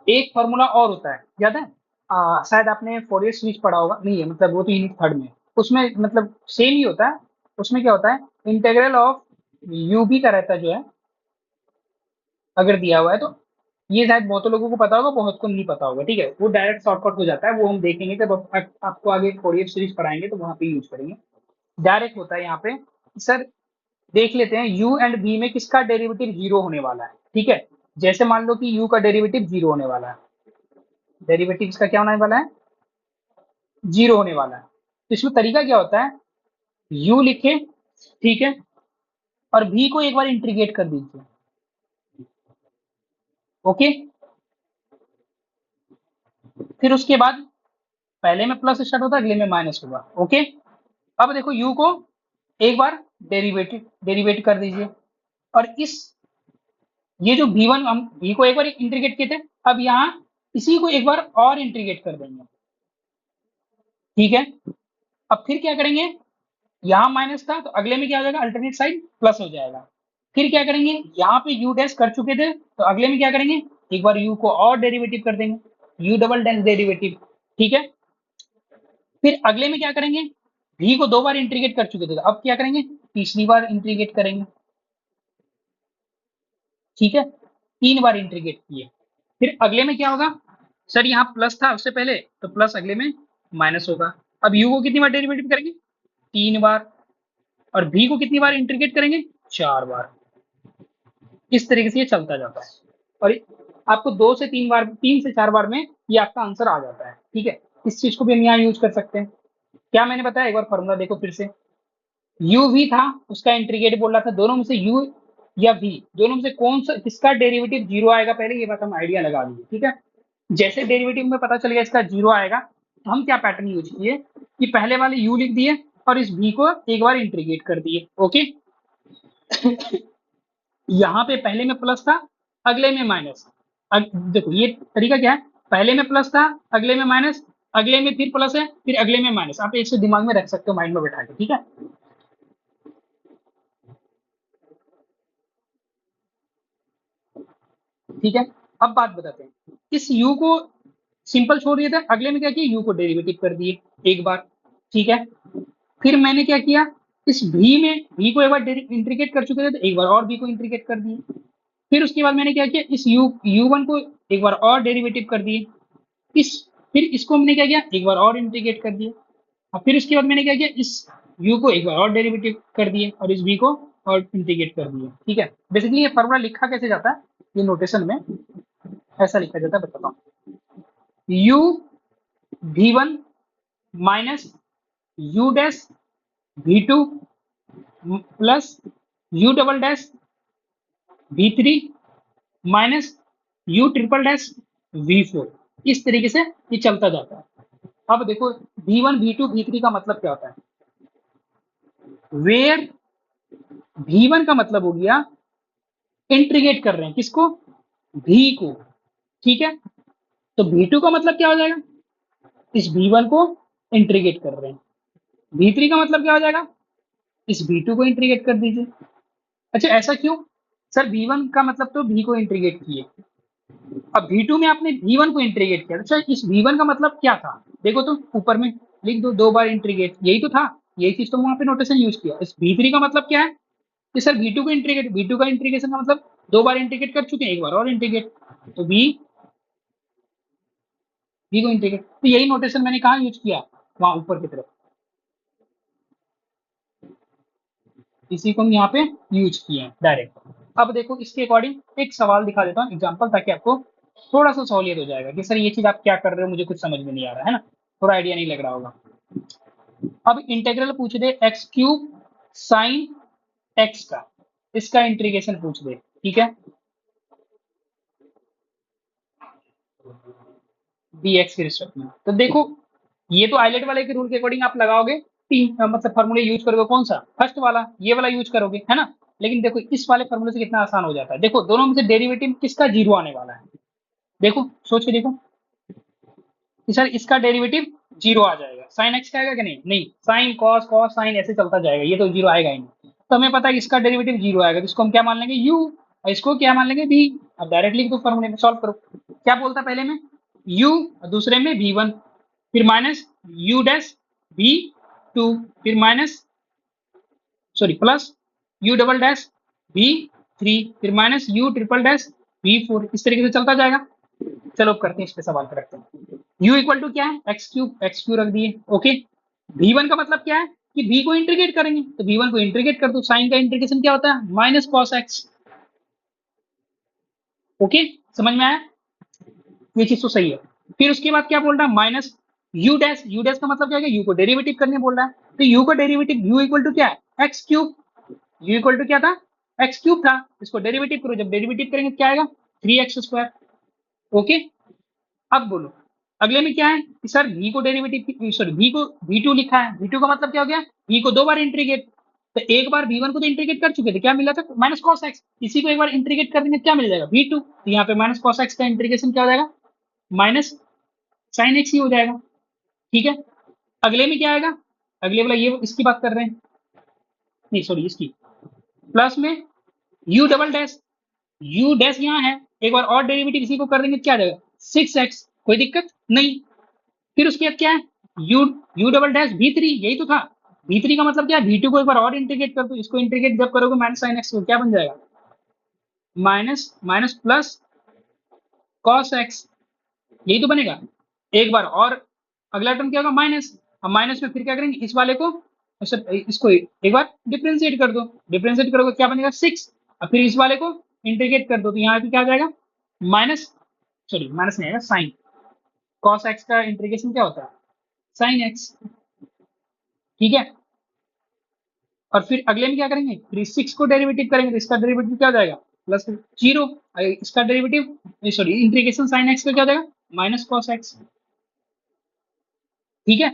एक फॉर्मूला और होता है, याद है, शायद आपने फोरियर सीरीज पढ़ा होगा, नहीं है मतलब वो तो यूनिट थर्ड में, उसमें मतलब सेम ही होता है। उसमें क्या होता है, इंटीग्रल ऑफ यू भी का रहता है जो है, अगर दिया हुआ है तो, ये शायद बहुत लोगों को पता होगा, बहुत को नहीं पता होगा, ठीक है, वो डायरेक्ट शॉर्टकट हो जाता है, वो हम देखेंगे जब आपको आगे फोरियर सीरीज पढ़ाएंगे तो वहां पे यूज करेंगे। डायरेक्ट होता है यहाँ पे, सर देख लेते हैं u एंड v में किसका डेरिवेटिव जीरो होने वाला है, ठीक है। जैसे मान लो कि u का डेरिवेटिव जीरो होने वाला है, डेरिवेटिव का क्या होने वाला है, जीरो होने वाला है। तो इसमें तरीका क्या होता है, u लिखे, ठीक है, और v को एक बार इंटीग्रेट कर दीजिए, ओके। फिर उसके बाद पहले में प्लस स्टार्ट होता है, अगले में माइनस होगा, ओके। अब देखो u को एक बार डेरिवेट कर दीजिए, और इस ये जो v1 हम v को एक बार इंटीग्रेट किए थे, अब यहाँ इसी को एक बार और इंटीग्रेट कर देंगे, ठीक है। अब फिर क्या करेंगे, यहाँ माइनस था तो अगले में क्या हो जाएगा, अल्टरनेट साइड प्लस हो जाएगा। फिर क्या करेंगे, यहाँ पे यू डैश कर चुके थे तो अगले में क्या करेंगे, एक बार यू को और डेरिवेटिव कर देंगे, यू डबल डैश डेरिवेटिव, ठीक है। फिर अगले में क्या करेंगे, भी को दो बार इंटीग्रेट कर चुके थे तो अब क्या करेंगे, तीसरी बार इंटीग्रेट करेंगे, ठीक है। तीन बार इंटीग्रेट किए, फिर अगले में क्या होगा, सर यहाँ प्लस था उससे पहले तो प्लस अगले में माइनस होगा। अब यू को कितनी बार डेरिवेटिव करेंगे, तीन बार, और भी को कितनी बार इंटीग्रेट करेंगे, चार बार। इस तरीके से ये चलता जाता है, और आपको दो से तीन बार, तीन से चार बार में ये आपका आंसर आ जाता है, ठीक है। इस चीज को भी हम यहाँ यूज कर सकते हैं। क्या मैंने बताया, एक बार फॉर्मूला देखो फिर से, यू भी था, उसका इंटीग्रेट बोल रहा था, दोनों में से यू या वी, दोनों में से कौन सा किसका डेरिवेटिव जीरो आएगा, पहले ये बात हम आइडिया लगा लिए, ठीक है। जैसे डेरिवेटिव में पता चल गया इसका जीरो आएगा, तो हम क्या पैटर्न यूज किए कि पहले वाले यू लिख दिए और इस v को एक बार इंटीग्रेट कर दिए, ओके। यहाँ पे पहले में प्लस था, अगले में माइनस। देखो ये तरीका क्या है, पहले में प्लस था, अगले में माइनस, अगले में फिर प्लस है, फिर अगले में माइनस, आप एक से दिमाग में रख सकते हो, माइंड में बैठा के, ठीक है। ठीक है, अब बात बताते हैं, इस u को सिंपल छोड़ दिया था, अगले में क्या किया, u को डेरिवेटिव कर दिए एक बार, ठीक है। फिर मैंने क्या किया, इस v में v को एक बार इंटीग्रेट कर चुके थे तो एक बार और v को इंटीग्रेट कर दिए। फिर उसके बाद मैंने क्या किया, इस u1 को एक बार और डेरिवेटिव कर दिए, इस फिर इसको हमने क्या किया, एक बार और इंटीग्रेट कर दिया, और फिर उसके बाद मैंने क्या किया, इस u को एक बार और डेरिवेटिव कर दिए और इस v को और इंटीग्रेट कर दिए, ठीक है। बेसिकली ये फॉर्मूला लिखा कैसे जाता है, ये नोटेशन में ऐसा लिखा जाता है, बताता हूँ, u v1 minus u dash v2 plus u double dash v3 minus u triple dash v4, इस तरीके से ये चलता जाता है। अब देखो v1 v2 v3 का मतलब क्या होता है, वेयर v1 का मतलब हो गया इंटीग्रेट कर रहे हैं किसको, v को, ठीक है। तो v2 का मतलब क्या हो जाएगा, इस v1 को इंटीग्रेट कर रहे हैं, v3 का मतलब क्या हो जाएगा, इस v2 को इंटीग्रेट कर दीजिए। अच्छा ऐसा क्यों, सर v1 का मतलब तो v को इंटीग्रेट किए, अब V2 में आपने V1 को इंटीग्रेट किया, अच्छा इस V1 का मतलब क्या था, देखो तो ऊपर में लिख दो, 2 बार इंटीग्रेट, यही तो था, यही चीज तो वहां पे नोटेशन यूज किया। इस V3 का मतलब क्या है कि सर V2 को इंटीग्रेट, V2 का इंटीग्रेशन का मतलब 2 बार इंटीग्रेट कर चुके हैं, एक बार और इंटीग्रेट, तो V को इंटीग्रेट, तो यही नोटेशन मैंने कहा यूज किया, वहां ऊपर की तरफ, इसी को हम यहाँ पे यूज किए हैं डायरेक्ट। अब देखो इसके अकॉर्डिंग एक सवाल दिखा देता हूँ एग्जाम्पल, ताकि आपको थोड़ा सा सहूलियत हो जाएगा कि सर ये चीज आप क्या कर रहे हो, मुझे कुछ समझ में नहीं आ रहा है ना, थोड़ा आइडिया नहीं लग रहा होगा। अब इंटेग्रल पूछ दे एक्स क्यूब साइन एक्स का, इसका इंटीग्रेशन पूछ दे, ठीक है, डी एक्स के रिस्पेक्ट में, तो देखो ये तो आइलेट वाले के रूल के अकॉर्डिंग आप लगाओगे, तीन मतलब फॉर्मूले यूज करोगे, कौन सा फर्स्ट वाला, ये वाला यूज करोगे है ना। लेकिन देखो इस वाले फॉर्मूले से कितना आसान हो जाता है, देखो दोनों में से डेरिवेटिव किसका जीरो आने वाला है, देखो सोच के देखो कि सर इसका डेरिवेटिव जीरो आ जाएगा, साइन एक्स का आएगा कि नहीं, नहीं साइन कॉस कॉस साइन ऐसे चलता जाएगा, ये तो जीरो आएगा ही नहीं, तो हमें पता है कि इसका डेरिवेटिव जीरो आएगा, तो इसको हम क्या मान लेंगे u, और इसको क्या मान लेंगे v। अब डायरेक्टली तो फॉर्मूले में सॉल्व करो, क्या बोलता पहले में u, दूसरे में v1, फिर माइनस u डैश v2, फिर minus sorry plus u double dash v3, फिर minus u triple dash v4, इस तरीके से चलता जाएगा। चलो अब करते हैं, इस पे सवाल करते हैं। u इक्वल टू क्या है एक्स क्यू रख दिए, ओके। v1 का मतलब क्या है कि v को इंटीग्रेट करेंगे, तो v1 को इंटीग्रेट कर दो, साइन का इंटीग्रेशन क्या होता है माइनस कॉस एक्स, ओके समझ में आया, ये चीज तो सही है। फिर उसके बाद क्या बोल रहा है माइनस यू डैश का मतलब क्या है, यू को डेरिवेटिव करने बोल रहा है, तो यू का डेरिवेटिव यू इक्वल टू क्या है X cube, U equal to क्या था एक्स क्यूब था, इसको डेरिवेटिव करो, जब डेरिवेटिव करेंगे तो क्या आएगा 3x², ओके। अब बोलो अगले में क्या है कि सर v को डेरिवेटिव सॉरी v को v2 लिखा है, v2 का मतलब क्या हो गया, v को 2 बार इंटीग्रेट, तो एक बार v1 को तो इंटीग्रेट कर चुके थे, क्या मिला था माइनस कॉस एक्स, इसी को एक बार इंटीग्रेट कर देंगे क्या मिल जाएगा v2, तो यहाँ पे माइनस कॉस एक्स का इंटीग्रेशन क्या हो जाएगा माइनस साइन एक्स ही हो जाएगा, ठीक है। अगले में क्या आएगा, अगले वाला ये इसकी बात कर रहे हैं, नहीं सॉरी इसकी, प्लस में u double dash, u dash यहाँ है, एक बार और डेरिवेटिव इसी को कर देंगे क्या आ जाएगा 6x, कोई दिक्कत नहीं। फिर उसके बाद क्या है यू डबल डैश v3, यही तो था, v3 का मतलब क्या है v2 को एक बार और इंटीग्रेट कर दो, इसको इंटीग्रेट जब करोगे माइनस साइन एक्स क्या बन जाएगा minus minus plus cos x, यही तो बनेगा। एक बार और अगला टर्म क्या होगा माइनस, अब माइनस में फिर क्या करेंगे इस वाले को, अच्छा इसको एक बार डिफ्रेंशिएट कर दो, डिफ्रेंशिएट करोगे क्या बनेगा 6, और फिर इस वाले को इंटीग्रेट कर दो, तो यहाँ पे क्या आ जाएगा माइनस, सॉरी माइनस नहीं आएगा साइन, कॉस एक्स का इंटीग्रेशन क्या होता है साइन एक्स, ठीक है। और फिर अगले में क्या करेंगे फिर 6 को डेरिवेटिव करेंगे, तो इसका डेरिवेटिव क्या हो जाएगा प्लस जीरो, इसका derivative sorry integration sine x का क्या हो जाएगा माइनस कॉस एक्स, ठीक है।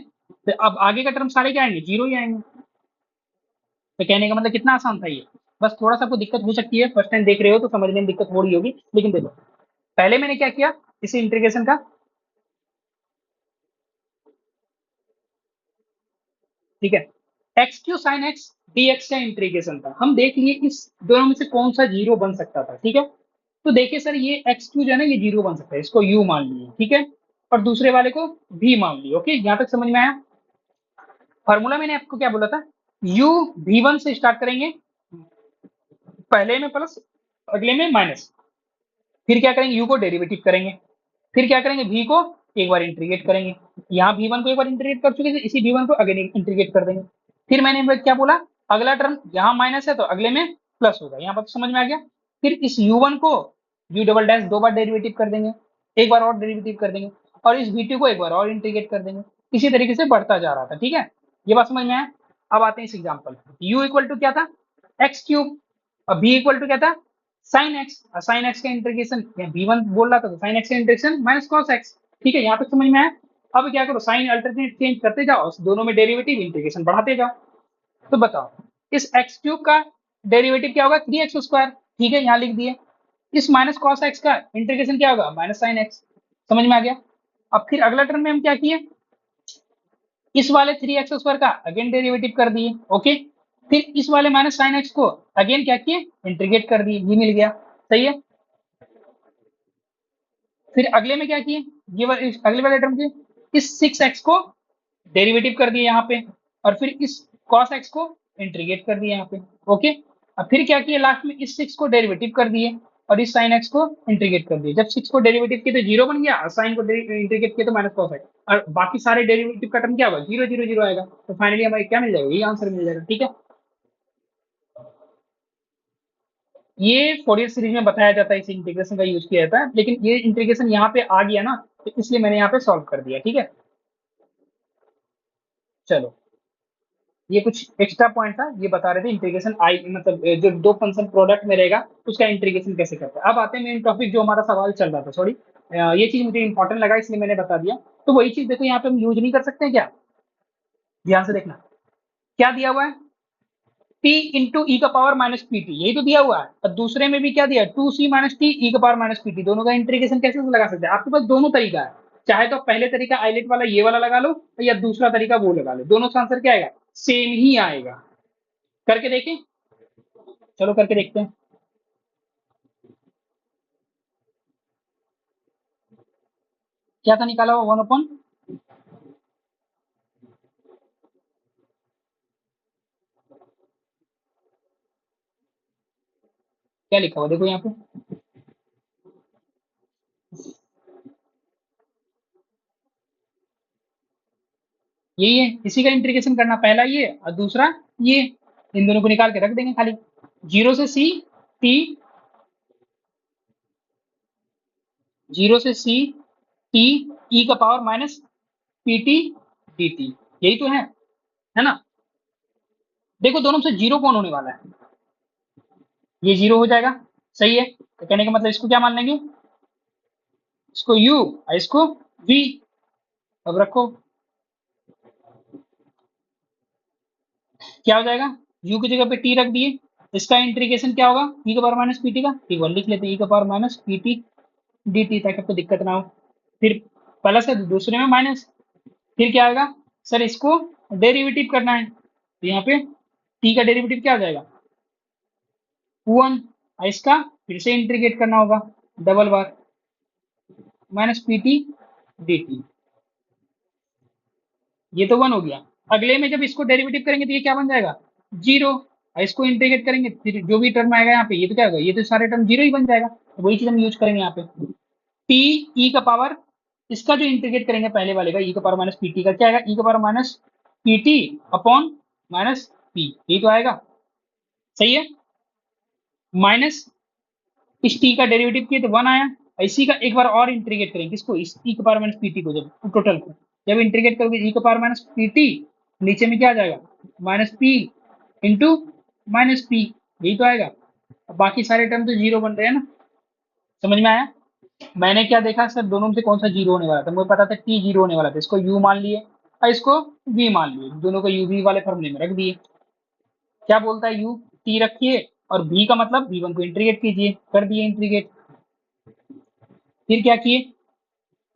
तो अब आगे का टर्म सारे क्या आएंगे जीरो ही आएंगे, तो कहने का मतलब कितना आसान था ये, बस थोड़ा सा आपको दिक्कत हो सकती है, फर्स्ट टाइम देख रहे हो तो समझने में दिक्कत हो रही होगी, लेकिन देखो पहले मैंने क्या किया इसी इंटीग्रेशन का, ठीक है, x Q sine x D x का इंटीग्रेशन था, हम देख लिए इस दोनों में से कौन सा जीरो बन सकता था, ठीक है। तो देखिए सर ये एक्स क्यू जो है ना ये जीरो बन सकता है, इसको यू मान लिए, ठीक है, और दूसरे वाले को भी मान लिए, ओके यहाँ तक समझ में आया। फॉर्मूला मैंने आपको क्या बोला था u v1 से स्टार्ट करेंगे, पहले में प्लस अगले में माइनस, फिर क्या करेंगे u को डेरिवेटिव करेंगे, फिर क्या करेंगे v को एक बार इंटीग्रेट करेंगे, यहाँ v1 को एक बार इंटीग्रेट कर चुके थे, इसी v1 को अगेन इंटीग्रेट कर देंगे। फिर मैंने क्या बोला अगला टर्म यहाँ माइनस है तो अगले में प्लस होगा, यहाँ पर तो समझ में आ गया। फिर इस u1 को u डबल डैश 2 बार डेरिवेटिव कर देंगे, एक बार और डेरिवेटिव कर देंगे, और इस v2 को एक बार और इंटीग्रेट कर देंगे, इसी तरीके से बढ़ता जा रहा था, ठीक है। ये बात समझ में आया। अब आते हैं इस एग्जाम्पल, u इक्वल टू क्या था एक्स क्यूब, और v इक्वल टू क्या था साइन एक्स, और साइन एक्स का इंटीग्रेशन v1 बोल रहा था तो साइन एक्स का इंटीग्रेशन माइनस कॉस एक्स, ठीक है यहाँ पे समझ में आया। अब क्या करो साइन अल्टरनेट चेंज करते जाओ, दोनों में डेरिवेटिव इंटीग्रेशन बढ़ाते जाओ, तो बताओ इस एक्स क्यूब का डेरिवेटिव क्या होगा 3x², ठीक है यहाँ लिख दिए। इस माइनस कॉस एक्स का इंटीग्रेशन क्या होगा माइनस साइन एक्स, समझ में आ गया। अब फिर अगला टर्म में हम क्या किए इस वाले 3x² का अगेन डेरिवेटिव कर दिए, ओके। फिर इस वाले माइनस साइन एक्स को अगेन क्या किए इंटीग्रेट कर दिए, ये मिल गया, सही है। फिर अगले में क्या किए, अगले वाले टर्म के इस 6x को डेरिवेटिव कर दिए यहाँ पे, और फिर इस cos x को इंटीग्रेट कर दिए यहाँ पे। ओके, अब फिर क्या किए, लास्ट में इस 6 को डेरिवेटिव कर दिए और इस sin x को इंटीग्रेट कर दिए। जब 6 को डेरिवेटिव किए तो 0 बन गया, और sin को इंटीग्रेट किए तो माइनस cos x, और बाकी सारे डेरिवेटिव का टर्म क्या होगा, 0 0 0 आएगा। तो फाइनली हमें क्या मिल जाएगा, ये आंसर मिल जाएगा। ठीक है, ये फोरियर सीरीज में बताया जाता है, इस इंटीग्रेशन का यूज किया जाता है, लेकिन ये इंटीग्रेशन यहाँ पे आ गया ना, तो इसलिए मैंने यहाँ पे सॉल्व कर दिया। ठीक है, चलो, ये कुछ एक्स्ट्रा पॉइंट था, ये बता रहे थे इंटीग्रेशन आई, मतलब जो दो फंक्शन प्रोडक्ट में रहेगा उसका इंटीग्रेशन कैसे करते हैं। अब आते हैं मेन टॉपिक, जो हमारा सवाल चल रहा था। सॉरी, ये चीज मुझे इंपॉर्टेंट लगा इसलिए मैंने बता दिया। तो वही चीज देखो, यहाँ पे हम यूज नहीं कर सकते हैं क्या, ध्यान से देखना। क्या दिया हुआ है, टी इंटू ई का पावर माइनस पी टी, यही तो दिया हुआ है। और दूसरे में भी क्या दिया, टू सी माइनस टी ई का पावर माइनस पी टी। दोनों का इंटीग्रेशन कैसे लगा सकते हैं, आपके पास दोनों तरीका है। चाहे तो पहले तरीका आईलेट वाला ये वाला लगा लो, या दूसरा तरीका वो लगा लो, दोनों का आंसर क्या आएगा, सेम ही आएगा। करके देखें, चलो करके देखते हैं। क्या था निकाला हुआ, 1/, क्या लिखा हुआ देखो यहाँ पे, यही है, इसी का इंटीग्रेशन करना, पहला ये और दूसरा ये, इन दोनों को निकाल के रख देंगे खाली। 0 से सी टी, 0 से सी टी ई का power minus P t d T, यही तो है ना। देखो दोनों से जीरो कौन होने वाला है, ये जीरो हो जाएगा। सही है, तो कहने का मतलब इसको क्या मान लेंगे, इसको u और इसको v। अब रखो, क्या हो जाएगा, u की जगह पे t रख दिए, इसका इंटीग्रेशन क्या होगा, e का पावर माइनस पी टी का, ठीक है लिख लेते हैं, e का power minus P t d T, ताकि आपको दिक्कत ना हो। फिर प्लस है, दूसरे में माइनस, फिर क्या आएगा, सर इसको डेरिवेटिव करना है, तो यहाँ पे t का डेरिवेटिव क्या हो जाएगा, 1, और इसका फिर से इंटीग्रेट करना होगा, डबल बार minus P t d t, ये तो 1 हो गया। अगले में जब इसको डेरिवेटिव करेंगे तो ये क्या बन जाएगा, 0, और इसको इंटीग्रेट करेंगे फिर जो भी टर्म आएगा यहाँ पे, ये तो क्या होगा, ये तो सारे टर्म 0 ही बन जाएगा। तो वही चीज हम यूज करेंगे यहाँ पे, टी ई का पावर, इसका जो इंटीग्रेट करेंगे पहले वाले का, ई का पावर माइनस पी टी का क्या आएगा, ई का power minus P T upon minus P, यही तो आएगा। सही है, माइनस इस टी का डेरिवेटिव किए तो 1 आया, इसी का एक बार और इंटीग्रेट करेंगे, किसको, इस ई का पावर माइनस पी टी को, जब टोटल को जब इंटीग्रेट करोगे ई का पावर माइनस पी टी, नीचे में क्या आ जाएगा, minus p into minus P, यही तो आएगा। अब बाकी सारे टर्म तो जीरो बन रहे हैं ना, समझ में आया। मैंने क्या देखा सर, दोनों में से कौन सा जीरो होने वाला था, मुझे पता था टी जीरो होने वाला था, इसको यू मान लिए और इसको वी मान लिए, दोनों को यू वी वाले फॉर्मूले में रख दिए। क्या बोलता है, यू टी रखिए और वी का मतलब वी वन को इंटीग्रेट कीजिए, कर दिए इंटीग्रेट। फिर क्या किए,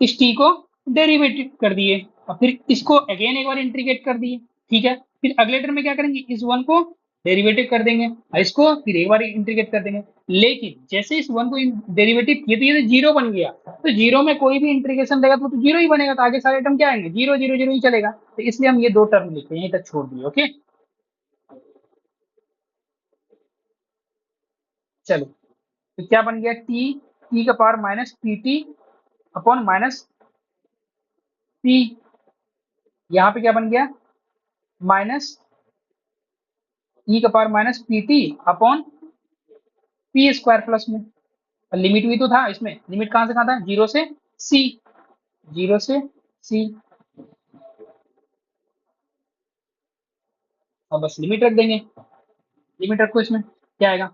इस टी को डेरिवेटिव कर दिए, और फिर इसको अगेन एक बार इंटीग्रेट कर दिए। ठीक है, फिर अगले टर्म में क्या करेंगे, इस वन को डेरिवेटिव कर देंगे और इसको फिर एक बार इंटीग्रेट कर देंगे। लेकिन जैसे इस वन को डेरिवेटिव किए तो ये तो जीरो बन गया, तो जीरो में कोई भी इंटीग्रेशन देगा तो जीरो ही बनेगा, तो आगे सारे टर्म क्या आएंगे, जीरो जीरो जीरो ही चलेगा। तो इसलिए हम ये दो टर्म लिखते हैं, यहीं तक छोड़ दिए। ओके, चलो, तो क्या बन गया, टी टी का power minus P T upon minus p, यहाँ पे क्या बन गया, माइनस ई का power minus P T upon P square plus में, लिमिट भी तो था इसमें, लिमिट कहाँ से कहाँ था, जीरो से सी, जीरो से सी, अब बस लिमिट रख देंगे, लिमिट रखो, इसमें क्या आएगा,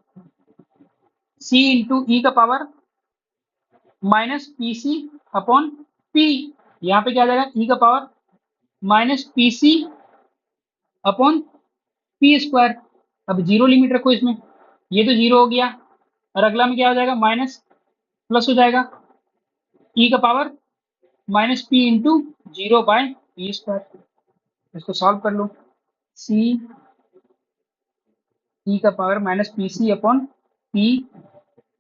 सी इंटू ई का power minus P C upon P, यहाँ पे क्या आ जाएगा, ई का power minus P C upon P square. अब जीरो लिमिट रखो इसमें, ये तो जीरो हो गया, और अगला में क्या हो जाएगा, माइनस प्लस हो जाएगा, ई का power minus p into zero by p square. इसको सॉल्व कर लो, सी ई का power minus P C upon p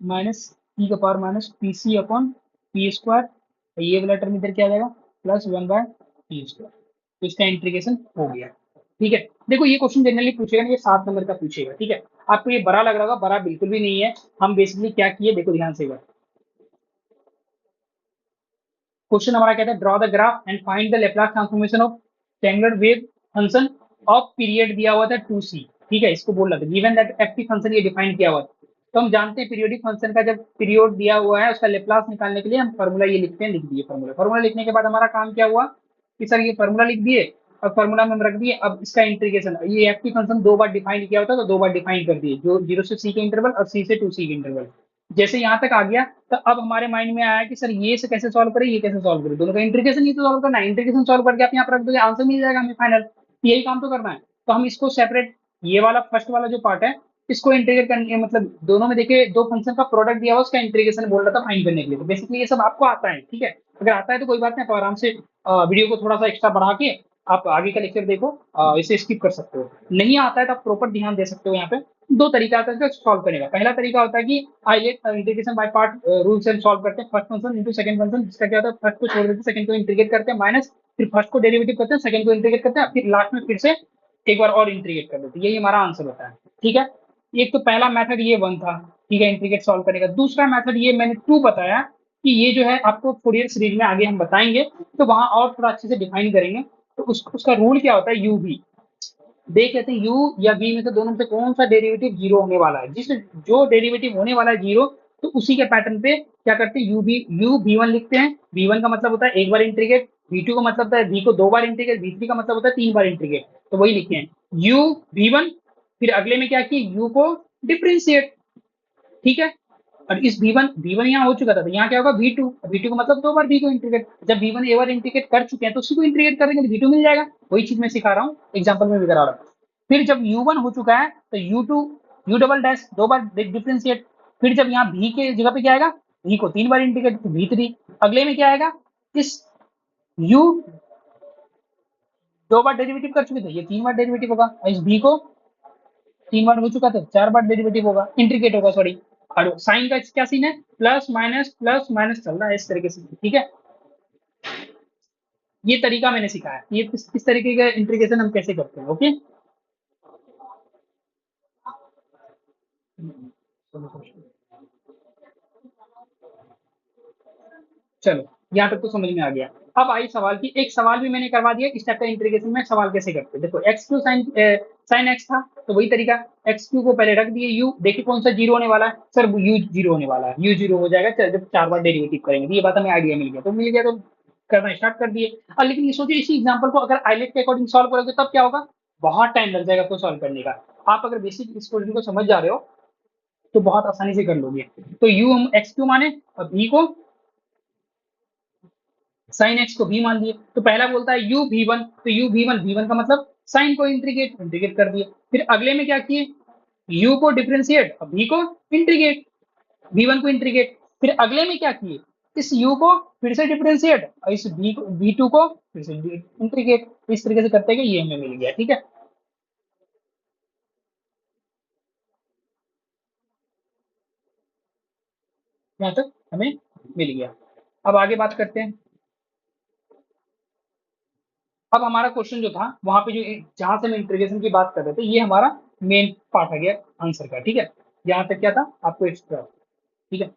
minus e का power minus P C upon P square, ये वाला टर्म इधर क्या आ जाएगा प्लस 1/p²। तो इसका इंटीग्रेशन हो गया। ठीक है, देखो ये क्वेश्चन जनरली पूछेगा ना, ये 7 नंबर का पूछेगा। ठीक है, आपको ये बड़ा लग रहा होगा, बड़ा बिल्कुल भी नहीं है। हम बेसिकली क्या किए, देखो ध्यान से। क्वेश्चन हमारा कहता है draw the graph and find the Laplace transformation of triangular wave function of period दिया हुआ था 2c। ठीक है, इसको बोल रहा था गिवन दैट एफ फंक्शन ये डिफाइन किया हुआ था। तो हम जानते हैं पीरियोडिक फंक्शन का जब पीरियड दिया हुआ है उसका लेप्लास निकालने के लिए हम फॉर्मूला ये लिखते हैं, लिख दिए फॉर्मूला। फॉर्मूला लिखने के बाद हमारा काम क्या हुआ कि सर ये फॉर्मूला लिख दिए और फॉर्मूला में हम रख दिए। अब इसका इंटीग्रेशन, ये एफ फंक्शन 2 बार डिफाइन किया होता है तो 2 बार डिफाइन कर दिए, जो 0 से c के इंटरवल और c से 2c के इंटरवल। जैसे यहाँ तक आ गया तो अब हमारे माइंड में आया कि सर ये से कैसे सॉल्व करें, ये कैसे सॉल्व करें, दोनों का इंटीग्रेशन ही तो सॉल्व करना है। इंटीग्रेशन सॉल्व करके आप यहाँ पर रख दोगे, आंसर मिल जाएगा हमें फाइनल। यही काम तो करना है। तो हम इसको सेपरेट, ये वाला फर्स्ट वाला जो पार्ट है इसको इंटीग्रेट करने, मतलब दोनों में देखिए दो फंक्शन का प्रोडक्ट दिया हुआ उसका इंटीग्रेशन बोल रहा था फाइंड करने के लिए। तो बेसिकली ये सब आपको आता है। ठीक है, अगर आता है तो कोई बात नहीं, आप आराम से वीडियो को थोड़ा सा एक्स्ट्रा बढ़ा के आप आगे का लेक्चर देखो, इसे स्किप कर सकते हो। नहीं आता है तो आप प्रॉपर ध्यान दे सकते हो। यहाँ पे दो तरीका आता है इसका सॉल्व करने का। पहला तरीका होता है कि आइलेट इंटीग्रेशन बाय पार्ट रूल से सॉल्व करते हैं, first function into second function, जिसका क्या होता है फर्स्ट को छोड़ देते हैं, सेकंड को इंटीग्रेट करते हैं माइनस, फिर फर्स्ट को डेरिवेटिव करते हैं, सेकंड को इंटीग्रेट करते हैं, फिर लास्ट में फिर से एक बार और इंटीग्रेट कर देते हैं। यही हमारा आंसर होता है। ठीक है, एक तो पहला मेथड ये वन था। ठीक है, इंटीग्रेट सॉल्व करने का। दूसरा मेथड ये मैंने टू बताया कि ये जो है आपको फोरियर सीरीज में आगे हम बताएंगे तो वहां और थोड़ा अच्छे से डिफाइन करेंगे। तो उसका रूल क्या होता है, यू भी देख लेते हैं। यू या बी में से दोनों में से कौन सा डेरिवेटिव जीरो होने वाला है। जिस जो डेरिवेटिव होने वाला है जीरो, तो उसी के पैटर्न पे क्या करते हैं, यू बी वन लिखते हैं। बी वन का मतलब होता है एक बार इंटीग्रेट, बी टू का मतलब होता है बी को 2 बार इंटीग्रेट, बी थ्री का मतलब होता है 3 बार इंटीग्रेट। तो वही लिखते हैं यू बी वन, फिर अगले में क्या किए, यू को डिफ्रेंशिएट। ठीक है, और इस V1 यहाँ हो चुका था, तो यहाँ क्या होगा V2 का मतलब 2 बार V को इंटीग्रेट। जब V1 एक बार इंटीग्रेट कर चुके हैं तो उसी को इंटीग्रेट कर देंगे तो V2 मिल जाएगा। वही चीज मैं सिखा रहा हूँ, एग्जाम्पल में भी करा रहा हूँ। फिर जब U1 हो चुका है तो U डबल डैश 2 बार डिफ्रेंशिएट। फिर जब यहाँ V के जगह पे क्या आएगा, V को 3 बार इंटीग्रेट तो V3। अगले में क्या आएगा, इस U 2 बार डेरिवेटिव कर चुके थे, ये 3 बार डेरिवेटिव होगा। इस V को 3 बार हो चुका था, 4 बार डेरिवेटिव होगा, इंटीग्रेट होगा सॉरी। और साइन का क्या सीन है, प्लस माइनस चल रहा है इस तरीके से। ठीक है, ये तरीका मैंने सिखाया, ये किस तरीके का इंटीग्रेशन हम कैसे करते हैं। ओके, चलो यहाँ तक तो समझ में आ गया। अब आई सवाल की, एक सवाल भी मैंने करवा दिया इस टाइप का इंटीग्रेशन में सवाल कैसे करते हैं। देखो एक्स क्यू साइन एक्स था, तो वही तरीका, एक्स क्यू को पहले रख दिए, यू देखिए कौन सा जीरो होने वाला है, सर यू जीरो होने वाला है, यू जीरो हो जाएगा जब 4 बार डेरिवेटिव करेंगे। तो ये बात हमें आइडिया मिल गया, तो मिल गया तो करना स्टार्ट कर दिए। और लेकिन ये सोचिए इसी एग्जाम्पल को अगर आइलेट के अकॉर्डिंग सॉल्व करोगे तब क्या होगा, बहुत टाइम लग जाएगा आपको सॉल्व करने का। आप अगर बेसिक इस क्वेश्चन को समझ जा रहे हो तो बहुत आसानी से कर लोगे। तो यू हम एक्स क्यू माने और भी को साइन एक्स को भी मान लिए। तो पहला बोलता है यू भी वन, तो यू भी वन का मतलब साइन को इंटीग्रेट कर दिए। फिर अगले में क्या किए, यू को डिफ्रेंशिएट और भी को इंटीग्रेट, भी वन को इंटीग्रेट। फिर अगले में क्या किए, इस यू को फिर से डिफ्रेंशिएट और इस बी को बी टू को फिर से इंटीग्रेट। इस तरीके से करते गए, ये हमें मिल गया। ठीक है, यहाँ तक हमें मिल गया। अब आगे बात करते हैं। अब हमारा क्वेश्चन जो था वहां पे जो जहां से हम इंटीग्रेशन की बात कर रहे थे, ये हमारा मेन पार्ट आ गया आंसर का। ठीक है, यहाँ तक क्या था आपको एक्स्ट्रा। ठीक है,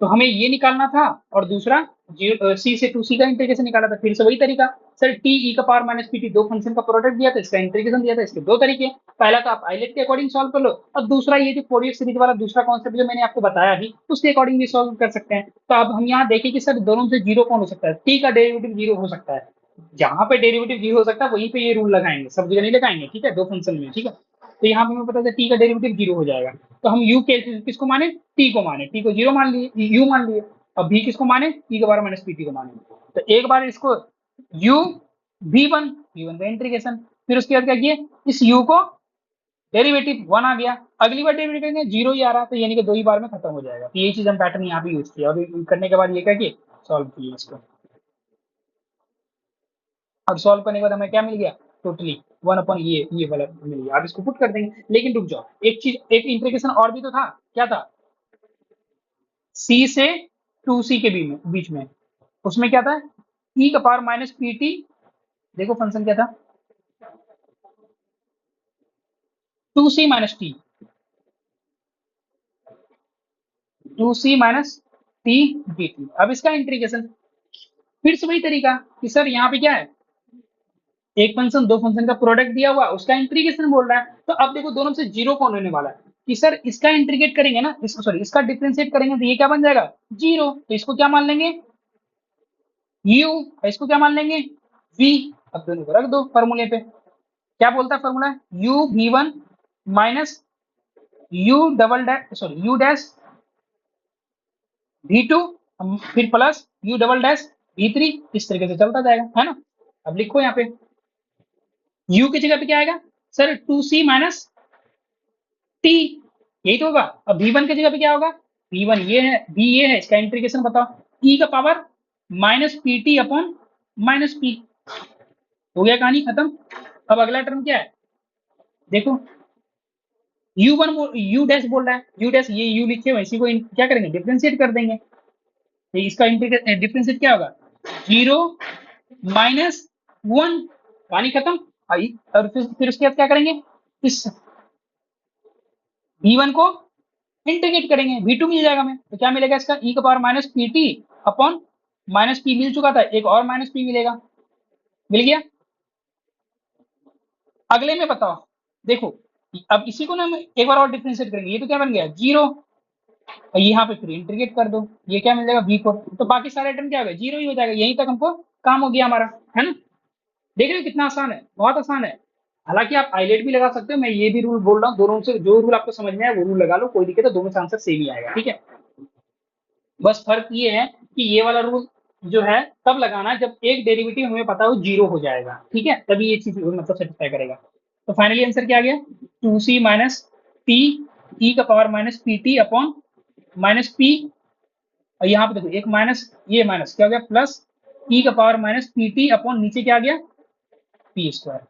तो हमें ये निकालना था और दूसरा सी से टू सी का इंटीग्रेशन निकाला था। फिर से वही तरीका, सर टी ई का पावर माइनस पी टी दो फंक्शन का प्रोडक्ट दिया था, इसका इंटीग्रेशन दिया था। इसके दो तरीके, पहला तो आप आइलेट के अकॉर्डिंग सॉल्व कर लो और दूसरा ये जो फोरियर सीरीज वाला दूसरा कॉन्सेप्ट जो मैंने आपको बताया भी उसके अकॉर्डिंग भी सॉल्व कर सकते हैं। तो अब हम यहाँ देखें कि सर दोनों से जीरो कौन हो सकता है, टी का डेरिवेटिव जीरो हो सकता है। जहां पे डेरिवेटिव जीरो हो सकता है वहीं पे ये रूल लगाएंगे, सब जगह नहीं लगाएंगे। ठीक है, दो फंक्शन में। ठीक है, तो यहाँ पे हमें पता है टी का डेरिवेटिव जीरो हो जाएगा। तो हम यू के किसको माने, टी को माने, टी को जीरो मान लिए, यू मान लिए। अब भी किसको माने, टी के बारे माइनस पी टी को माने। तो एक बार इसको यू भी वन का इंटीग्रेशन, फिर उसके बाद क्या किए, इस यू को डेरिवेटिव वन आ गया, अगली बार डेरिवेटिव करेंगे जीरो ही आ रहा, तो यानी कि दो ही बार में खत्म हो जाएगा। तो यही चीज हम पैटर्न यहाँ पे यूज किया और करने के बाद ये क्या किए, सॉल्व किए इसको। अब सॉल्व करने के बाद हमें क्या मिल गया, टोटली वन अपॉन ये वाला मिल गया। अब इसको पुट कर देंगे। लेकिन रुक जाओ, एक चीज, एक इंटीग्रेशन और भी तो था, क्या था, सी से 2c के बीच में, उसमें क्या था, e का पावर माइनस पी टी, देखो फंक्शन क्या था, 2c minus T, 2c minus T d T. अब इसका इंटीग्रेशन फिर से वही तरीका कि सर यहाँ पे क्या है, एक फंक्शन दो फंक्शन का प्रोडक्ट दिया हुआ, उसका इंटीग्रेशन बोल रहा है। तो अब देखो दोनों से जीरो कौन होने वाला है, कि सर इसका इंटीग्रेट करेंगे ना, इसको सॉरी इसका डिफरेंशिएट करेंगे तो ये क्या बन जाएगा, जीरो। तो इसको क्या मान लेंगे, u, इसको क्या मान लेंगे, v। अब दोनों को रख दो फॉर्मूले पे, क्या बोलता है formula, u v1 minus u double dash sorry u dash v2 फिर plus u double dash v3, इस तरीके से चलता जाएगा, है ना। अब लिखो यहाँ पे u की जगह पे क्या आएगा, सर 2c माइनस टी, यही तो होगा। अब v1 की जगह पे क्या होगा, v1 ये है, v ये है, इसका इंटीग्रेशन बताओ, e का power minus P T upon minus P, हो गया कहानी खत्म। अब अगला टर्म क्या है, देखो u1 u डैश बोल रहा है, u डैश ये u लिखे हुए इसी को क्या करेंगे, डिफरेंशिएट कर देंगे, तो इसका इंटीग्रेट डिफरेंशिएट क्या होगा, जीरो माइनस वन, कहानी खत्म। और फिर उसके बाद क्या करेंगे, इस v1 को इंटीग्रेट करेंगे, v2 मिल जाएगा हमें, तो क्या मिलेगा इसका, e का power minus P T upon minus p मिल चुका था, एक और माइनस पी मिलेगा, मिल गया। अगले में बताओ, देखो अब इसी को ना हम एक बार और डिफरेंशिएट करेंगे, ये तो क्या बन गया जीरो, और यहाँ पे फिर इंटीग्रेट कर दो, ये क्या मिल जाएगा v को, तो बाकी सारे टर्म क्या हो गए, जीरो ही हो जाएगा, यहीं तक हमको काम हो गया हमारा, है ना। देख रहे हो कितना आसान है, बहुत आसान है। हालांकि आप आइलेट भी लगा सकते हो, मैं ये भी रूल बोल रहा हूँ, दोनों से जो रूल आपको समझ में आए वो रूल लगा लो, कोई दिक्कत है, दोनों से आंसर सेम ही आएगा, ठीक है। बस फर्क ये है कि ये वाला रूल जो है तब लगाना है जब एक डेरिवेटिव हमें पता हो जीरो हो जाएगा, ठीक है, तभी ये चीज मतलब सेटिस्फाई करेगा। तो फाइनली आंसर क्या आ गया, 2c माइनस टी ई का power minus P T upon minus P, और यहाँ पे देखो एक माइनस, ये माइनस क्या हो गया प्लस ई का power minus P T upon नीचे क्या आ गया, पी स्क्वायर।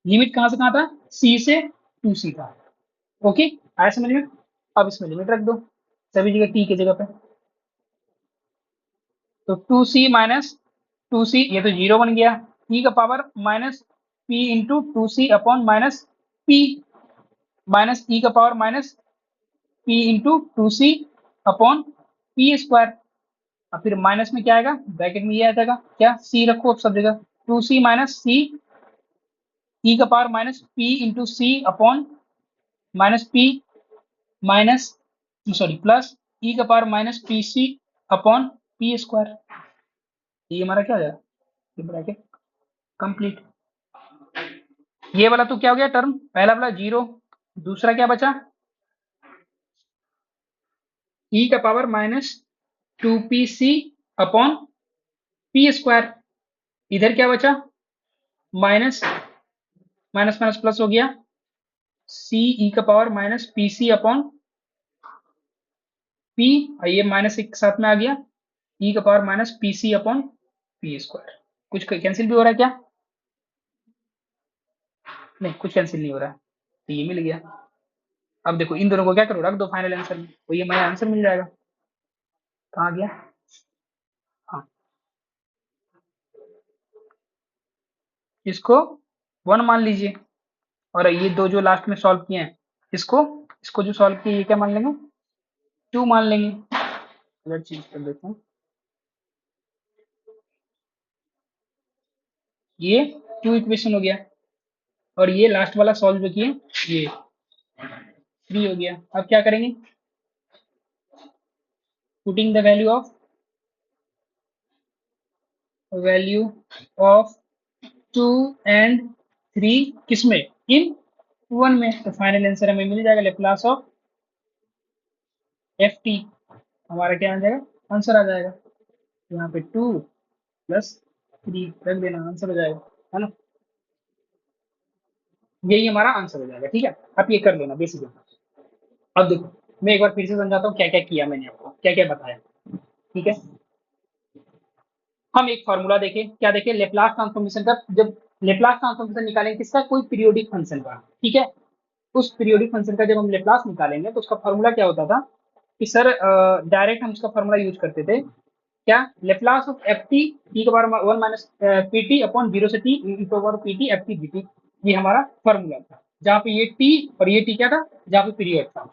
लिमिट कहाँ से कहाँ था, सी से 2c था, ओके, आया समझ में। अब इसमें लिमिट रख दो सभी जगह टी की जगह पे, तो 2c माइनस 2c, ये तो जीरो बन गया, e का power minus p into two c upon minus p, minus e का power minus p into two c upon P square. अब फिर माइनस में क्या आएगा, ब्रैकेट में ये आ जाएगा, क्या c रखो अब सब जगह, 2c माइनस सी e का power minus p into c upon minus p minus sorry plus e का power minus P C upon P square, ये हमारा क्या हो जाएगा, ये ब्रैकेट कंप्लीट। ये वाला तो क्या हो गया टर्म, पहला वाला जीरो, दूसरा क्या बचा, e का पावर माइनस टू पी सी अपॉन पी स्क्वायर, इधर क्या बचा, माइनस माइनस माइनस प्लस हो गया, सी ई का power minus P C upon P, और ये माइनस एक साथ में आ गया, ई का power minus P C upon P square. कुछ कैंसिल भी हो रहा है क्या, नहीं कुछ कैंसिल नहीं हो रहा है, तो ये मिल गया। अब देखो इन दोनों को क्या करो, रख दो फाइनल आंसर में, तो ये मेरा आंसर मिल जाएगा, कहाँ गया, हाँ इसको वन मान लीजिए, और ये दो जो लास्ट में सॉल्व किए हैं इसको इसको जो सॉल्व किए ये क्या मान लेंगे, टू मान लेंगे, कलर चेंज कर देता हूँ, ये टू इक्वेशन हो गया, और ये लास्ट वाला सॉल्व जो किए ये थ्री हो गया। अब क्या करेंगे, putting the value of two and three किसमें, इन वन में, तो फाइनल आंसर हमें मिल जाएगा लेप्लास ऑफ एफ टी, हमारा क्या आ जाएगा, आंसर आ जाएगा, यहाँ पे टू प्लस थ्री रख देना, आंसर हो जाएगा, है ना, यही हमारा आंसर हो जाएगा, ठीक है। आप ये कर लेना बेसिक। अब देखो मैं एक बार फिर से समझाता हूँ क्या क्या किया मैंने आपको, क्या क्या बताया, ठीक है। हम एक फॉर्मूला देखे, क्या देखे, लेप्लास ट्रांसफॉर्मेशन का, जब लेप्लास ट्रांसफॉर्मेशन निकालेंगे किसका, कोई पीरियोडिक फंक्शन का, ठीक है, उस पीरियोडिक फंक्शन का जब हम लेप्लास निकालेंगे तो उसका फॉर्मूला क्या होता था, कि सर डायरेक्ट हम इसका फॉर्मूला यूज करते थे क्या, Laplace of F t t के power 1 minus P T upon 0 से t e power p t F t d t, ये हमारा फॉर्मूला था, जहाँ पे ये टी और ये टी क्या था, जहाँ पे पीरियड था।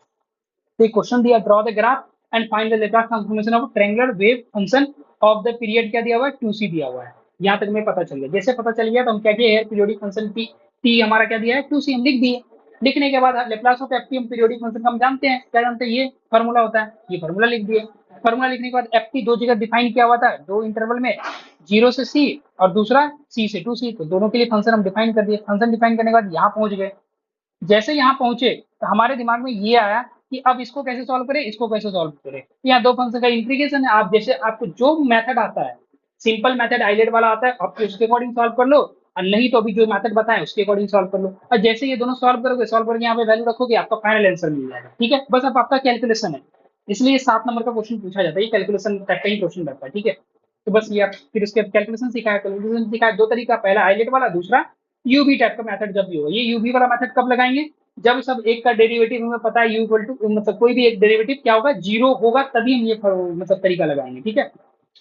तो क्वेश्चन दिया, draw the graph and find the Laplace transformation of triangular wave function of the period, क्या दिया हुआ है, 2c दिया हुआ है। यहाँ तक हमें पता चल गया, जैसे पता चल गया तो हम क्या किए, पीरियोडिक फंक्शन टी हमारा क्या दिया है, 2c, हम लिख दिए। लिखने के बाद लेप्लास ऑफ एफ टी हम पीरियोडिक फंक्शन का हम जानते हैं, क्या जानते हैं, ये फार्मूला होता है, ये फार्मूला लिख दिए। फार्मूला लिखने के बाद एफ टी दो जगह डिफाइन किया हुआ था, दो इंटरवल में, 0 से सी और दूसरा सी से 2c, तो दोनों के लिए फंक्शन हम डिफाइन कर दिए। फंक्शन डिफाइन करने के बाद यहाँ पहुंच गए। जैसे यहाँ पहुंचे तो हमारे दिमाग में ये आया कि अब इसको कैसे सॉल्व करें, इसको कैसे सॉल्व करें। यहाँ दो फंक्शन का इंटीग्रेशन है, आप जैसे आपको जो मेथड आता है, सिंपल मेथड आइलेट वाला आता है, आप उसके अकॉर्डिंग सॉल्व कर लो, और नहीं तो अभी जो मेथड बताएं उसके अकॉर्डिंग सॉल्व कर लो। और जैसे ये दोनों सॉल्व करोगे, सॉल्व करके यहाँ पे वैल्यू रखोगे, आपका फाइनल आंसर मिल जाएगा। ठीक है, बस अब आपका कैलकुलेशन है, इसलिए 7 नंबर का क्वेश्चन पूछा जाता है, ये कैलकुलेशन टाइप का ही क्वेश्चन रहता है। ठीक है, तो बस ये आप फिर उसके कैलकुलेशन सिखाया, कैलकुलेशन सिखाया दो तरीका, पहला आइलेट वाला, दूसरा यूवी टाइप का मेथड जब भी होगा। ये यूवी वाला मेथड कब लगाएंगे, जब सब एक का डेरिवेटिव हमें पता है, यू इक्वल टू, मतलब कोई भी एक डेरिवेटिव क्या होगा, जीरो होगा, तभी हम ये मतलब तरीका लगाएंगे। ठीक है,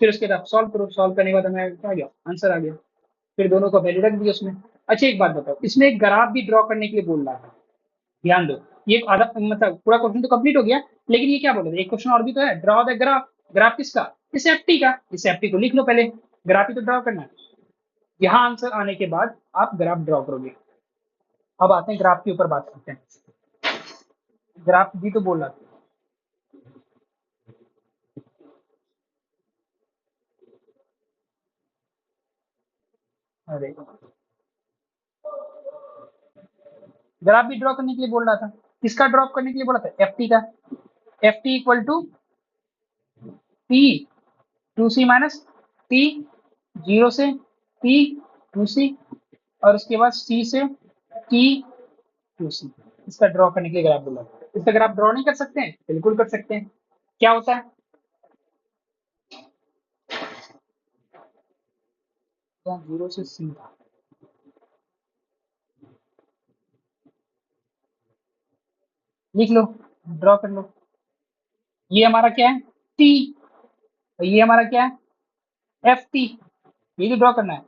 फिर उसके बाद सॉल्व करो, सॉल्व करने के बाद हमें क्या आ गया, आंसर आ गया, फिर दोनों का वैल्यू रख दिया उसमें। अच्छा एक बात बताओ, इसमें एक ग्राफ भी ड्रॉ करने के लिए बोल रहा था, ध्यान दो, ये आधा मतलब पूरा क्वेश्चन तो कंप्लीट हो गया, लेकिन ये क्या बोल रहे थे, एक क्वेश्चन और भी तो है, ड्रॉ द ग्राफ। ग्राफ किसका, इस एफटी का, इस एफटी को लिख लो पहले, ग्राफ ही तो ड्रॉ करना है। यहाँ आंसर आने के बाद आप ग्राफ ड्रॉ करोगे। अब आते हैं ग्राफ के ऊपर बात करते हैं, ग्राफ भी तो बोल रहा था। अरे ग्राफ भी ड्रॉ करने के लिए बोल रहा था, किसका ड्रॉ करने के लिए बोला था, एफ टी का। F T equal to P two C minus T, 0 से पी टू सी, और उसके बाद सी से टी टू सी, इसका ड्रॉ करने के लिए ग्राफ बोला। इसका ग्राफ ड्रॉ नहीं कर सकते हैं, बिल्कुल कर सकते हैं। क्या होता है, 0 से सी, लिख लो, ड्रॉ कर लो। ये हमारा क्या है, टी, और ये हमारा क्या है, एफ टी, ये जो ड्रॉ करना है।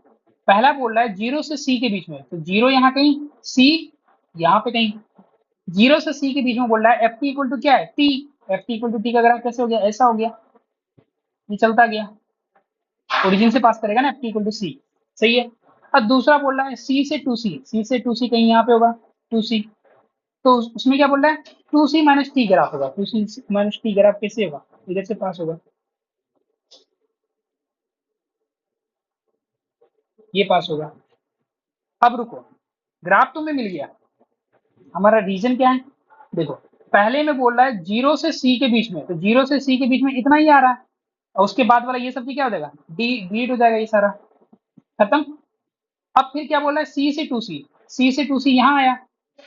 पहला बोल रहा है 0 से सी के बीच में, तो 0 यहाँ कहीं, सी यहाँ पे कहीं, 0 से सी के बीच में बोल रहा है, एफ टी इक्वल टू क्या है, T. F T equal to T का ग्राफ कैसे हो गया, ऐसा हो गया, ये चलता गया, ओरिजिन से पास करेगा ना, एफ टी इक्वल टू सी, सही है। अब दूसरा बोल रहा है सी से टू सी, सी से टू सी कहीं यहाँ पे होगा, टू सी, तो उसमें क्या बोल रहा है, टू सी माइनस टी ग्राफ होगा, टू सी माइनस टी ग्राफ कैसे होगा, इधर से पास होगा, ये पास होगा। अब रुको, ग्राफ तो हमें मिल गया, हमारा रीजन क्या है, देखो पहले में बोल रहा है 0 से सी के बीच में, तो 0 से सी के बीच में इतना ही आ रहा है, और उसके बाद वाला ये सब क्या हो जाएगा, डी डिलीट हो जाएगा, ये सारा खत्म। अब फिर क्या बोल रहा है, सी से टू सी, सी से टू सी यहाँ आया,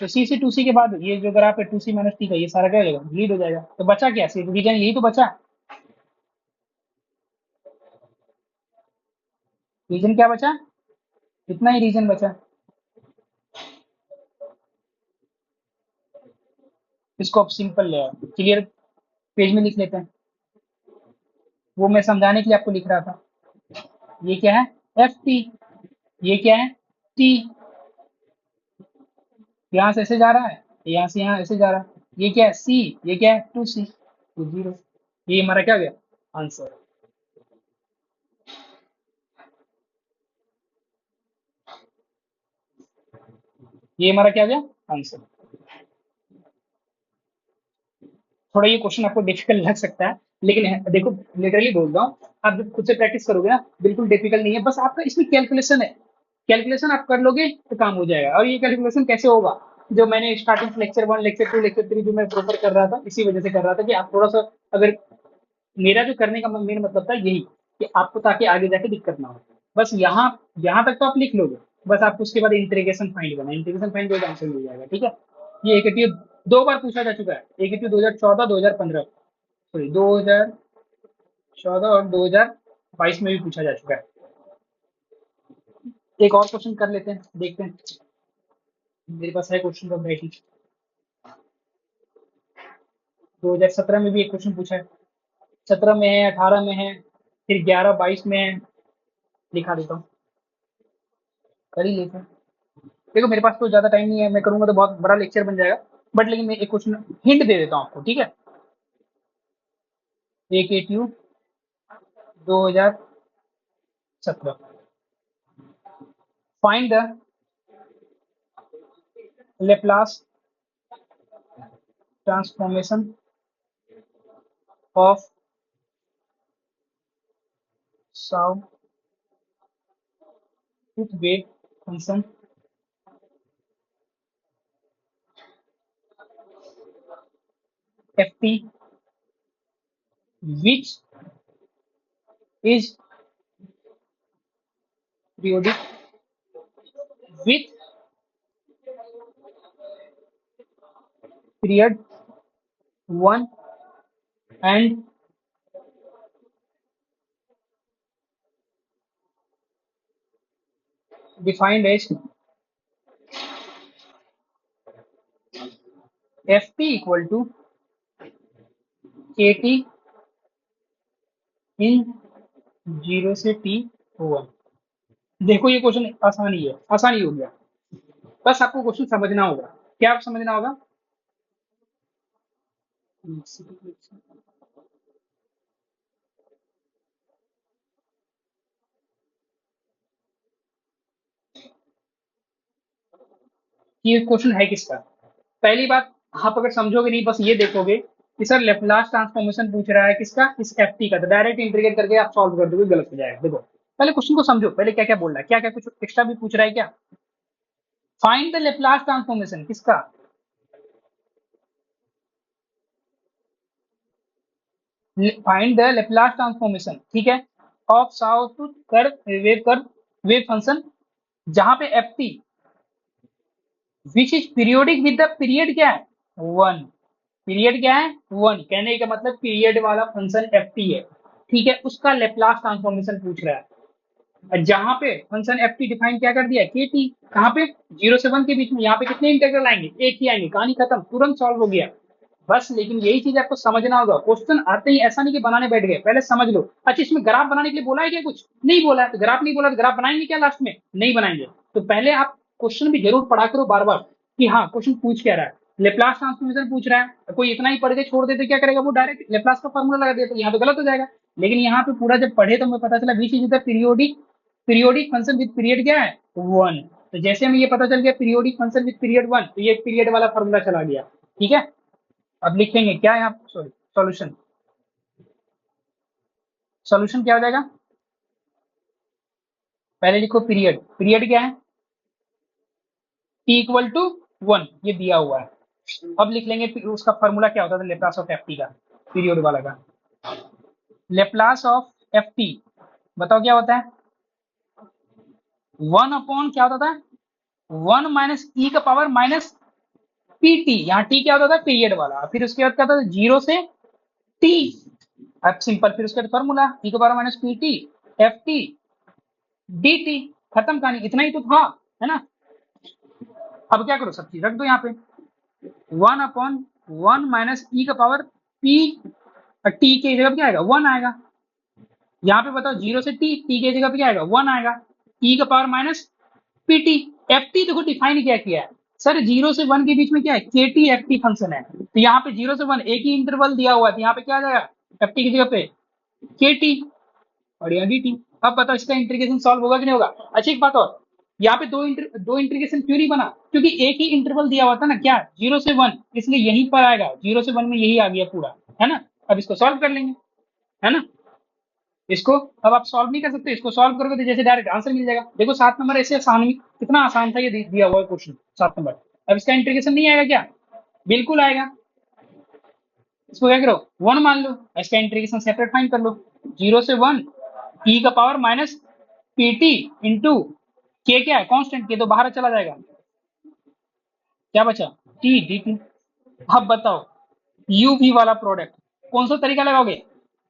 तो सी से टू सी के बाद ये जो ग्राफ है टू सी माइनस टी का, ये सारा क्या हो जाएगा, डिलीट हो जाएगा, तो बचा क्या, सी रीजन यही तो बचा, रीजन क्या बचा, इतना ही रीजन बचा। इसको अब सिंपल क्लियर पेज में लिख लेते हैं, वो मैं समझाने के लिए आपको लिख रहा था। ये क्या है, एफ टी, ये क्या है, टी, यहाँ से ऐसे जा रहा है, यहाँ से यहाँ ऐसे जा रहा है, ये क्या है, सी, ये क्या है, टू सी, तो 0, ये हमारा क्या हो गया, आंसर। ये हमारा क्या हो गया, आंसर। थोड़ा ये क्वेश्चन आपको डिफिकल्ट लग सकता है, लेकिन देखो लिटरली बोल रहा हूँ, आप जब खुद से प्रैक्टिस करोगे ना, बिल्कुल डिफिकल्ट नहीं है, बस आपका इसमें कैलकुलेशन है, कैलकुलेशन आप कर लोगे तो काम हो जाएगा। और ये कैलकुलेशन कैसे होगा, जो मैंने स्टार्टिंग लेक्चर 1 लेक्चर 2 लेक्चर 3 जो मैं प्रोफर कर रहा था, इसी वजह से कर रहा था कि आप थोड़ा सा, अगर मेरा जो करने का मेन मतलब था यही, कि आपको ताकि आगे जाके दिक्कत ना हो, बस यहाँ यहाँ तक तो आप लिख लोगे, बस आपको उसके बाद इंटीग्रेशन फाइंड करना है, इंटीग्रेशन फाइंड करके आंसर मिल जाएगा। ठीक है, ये एक दो बार पूछा जा चुका है, एक 2014 2015, सॉरी 2014 और 2022 में भी पूछा जा चुका है। एक और क्वेश्चन कर लेते हैं, देखते हैं, मेरे पास है क्वेश्चन का वैरायटी। 2017 में भी एक क्वेश्चन पूछा है, 17 में है, 18 में है, फिर 11 22 में है। दिखा देता हूँ, कर ही लेते हैं। देखो मेरे पास तो ज्यादा टाइम नहीं है, मैं करूंगा तो बहुत बड़ा लेक्चर बन जाएगा, बट लेकिन मैं एक क्वेश्चन हिंट दे देता हूँ आपको, ठीक है। AKTU 2017, find the Laplace transformation of south wave function FT which is periodic with period 1 and defined as FT equal to KT इन 0 से T1। देखो ये क्वेश्चन आसानी है, आसानी हो गया, बस आपको क्वेश्चन समझना होगा। क्या आप समझना होगा? कि ये क्वेश्चन है किसका। पहली बात, आप अगर समझोगे नहीं, बस ये देखोगे कि सर लेप्लास ट्रांसफॉर्मेशन पूछ रहा है किसका, इस FT का, तो डायरेक्ट इंटीग्रेट करके आप सॉल्व कर दोगे, गलत हो जाएगा। देखो पहले क्वेश्चन को समझो, पहले क्या क्या बोल रहा है, क्या क्या कुछ एक्स्ट्रा भी पूछ रहा है क्या। फाइंड द लेप्लास ट्रांसफॉर्मेशन किसका, फाइंड द लेप्लास ट्रांसफॉर्मेशन, ठीक है, of south curve wave function, जहां पे FT which is periodic with the period क्या है, 1। पीरियड क्या है, 1। कहने का मतलब पीरियड वाला फंक्शन FT है, ठीक है, उसका लेप्लास ट्रांसफॉर्मेशन पूछ रहा है। और जहां पे फंक्शन FT डिफाइन क्या कर दिया, KT, कहां पे, 0 से 1 के बीच में। यहाँ पे कितने इंटीग्रल आएंगे, एक ही आएंगे, कहानी खत्म, तुरंत सॉल्व हो गया। बस लेकिन यही चीज आपको समझना होगा, क्वेश्चन आते ही ऐसा नहीं कि बनाने बैठ गए, पहले समझ लो। अच्छा इसमें ग्राफ बनाने के लिए बोला है क्या, कुछ नहीं बोला है, तो ग्राफ नहीं बोला तो ग्राफ बनाएंगे क्या लास्ट में, नहीं बनाएंगे। तो पहले आप क्वेश्चन भी जरूर पढ़ा करो बार बार कि हाँ क्वेश्चन पूछ क्या रहा है। लेप्लास ट्रांसफॉर्मेशन पूछ रहा है, कोई इतना ही पढ़ के छोड़ दे तो क्या करेगा, वो डायरेक्ट लेप्लास का फॉर्मूला लगा देता, यहाँ तो गलत हो जाएगा। लेकिन यहाँ पे पूरा जब पढ़े तो हमें पता चला which is the periodic function with period क्या है, 1। तो जैसे हमें ये पता चल गया पीरियोडिक फंक्शन विद पीरियड 1, तो ये पीरियड वाला फॉर्मूला चला गया, ठीक है। अब लिखेंगे क्या है यहाँ, सॉरी सॉल्यूशन, सॉल्यूशन क्या हो जाएगा, पहले लिखो पीरियड, पीरियड क्या है, T इक्वल टू 1, ये दिया हुआ है। अब लिख लेंगे उसका फॉर्मूला क्या होता था लेप्लास ऑफ FT का, पीरियड वाला का। लेप्लास ऑफ FT बताओ क्या होता है, 1 अपॉन क्या होता था, 1 माइनस ई का पावर माइनस PT। यहाँ T क्या होता था, पीरियड वाला, फिर उसके बाद क्या होता था, 0 से T। अब सिंपल, फिर उसके बाद फॉर्मूला ई का power minus PT FT DT, खत्म कहानी, इतना ही तो था, है ना। अब क्या करो, सब चीज रख दो यहाँ पे, 1 अपॉन 1 माइनस ई का पावर P, टी के जगह पे क्या आएगा, 1 आएगा। यहाँ पे बताओ 0 से टी के जगह पे क्या आएगा, 1 आएगा, ई का पावर माइनस PT। FT देखो डिफाइन क्या किया है सर, 0 से 1 के बीच में क्या है, KT FT फंक्शन है, तो यहाँ पे 0 से 1 एक ही इंटरवल दिया हुआ है, तो यहाँ पे क्या आ जाएगा, FT की जगह पे KT और यहाँ DT। अब बताओ इसका इंटीग्रेशन सॉल्व होगा कि नहीं होगा। अच्छा एक बात और, यहाँ पे दो इंटीग्रेशन क्यों नहीं बना, क्योंकि एक ही इंटरवल दिया हुआ था ना, क्या, 0 से 1, इसलिए यहीं पर आएगा, 0 से 1 में यही आ गया पूरा, है ना। अब इसको सॉल्व कर लेंगे, है ना। इसको अब आप सॉल्व नहीं कर सकते, इसको सॉल्व करोगे तो जैसे डायरेक्ट आंसर मिल जाएगा। देखो 7 नंबर ऐसे आसान, कितना आसान था ये दिया हुआ क्वेश्चन, 7 नंबर। अब इसका इंटीग्रेशन नहीं आएगा क्या, बिल्कुल आएगा। इसको क्या करो, 1 मान लो, इसका इंटीग्रेशन सेपरेट फाइंड कर लो, 0 से 1 ई का पावर माइनस PT इंटू के, क्या है कांस्टेंट, के तो बाहर चला जाएगा, क्या बचा, TDT। अब बताओ UV वाला प्रोडक्ट कौन सा तरीका लगाओगे,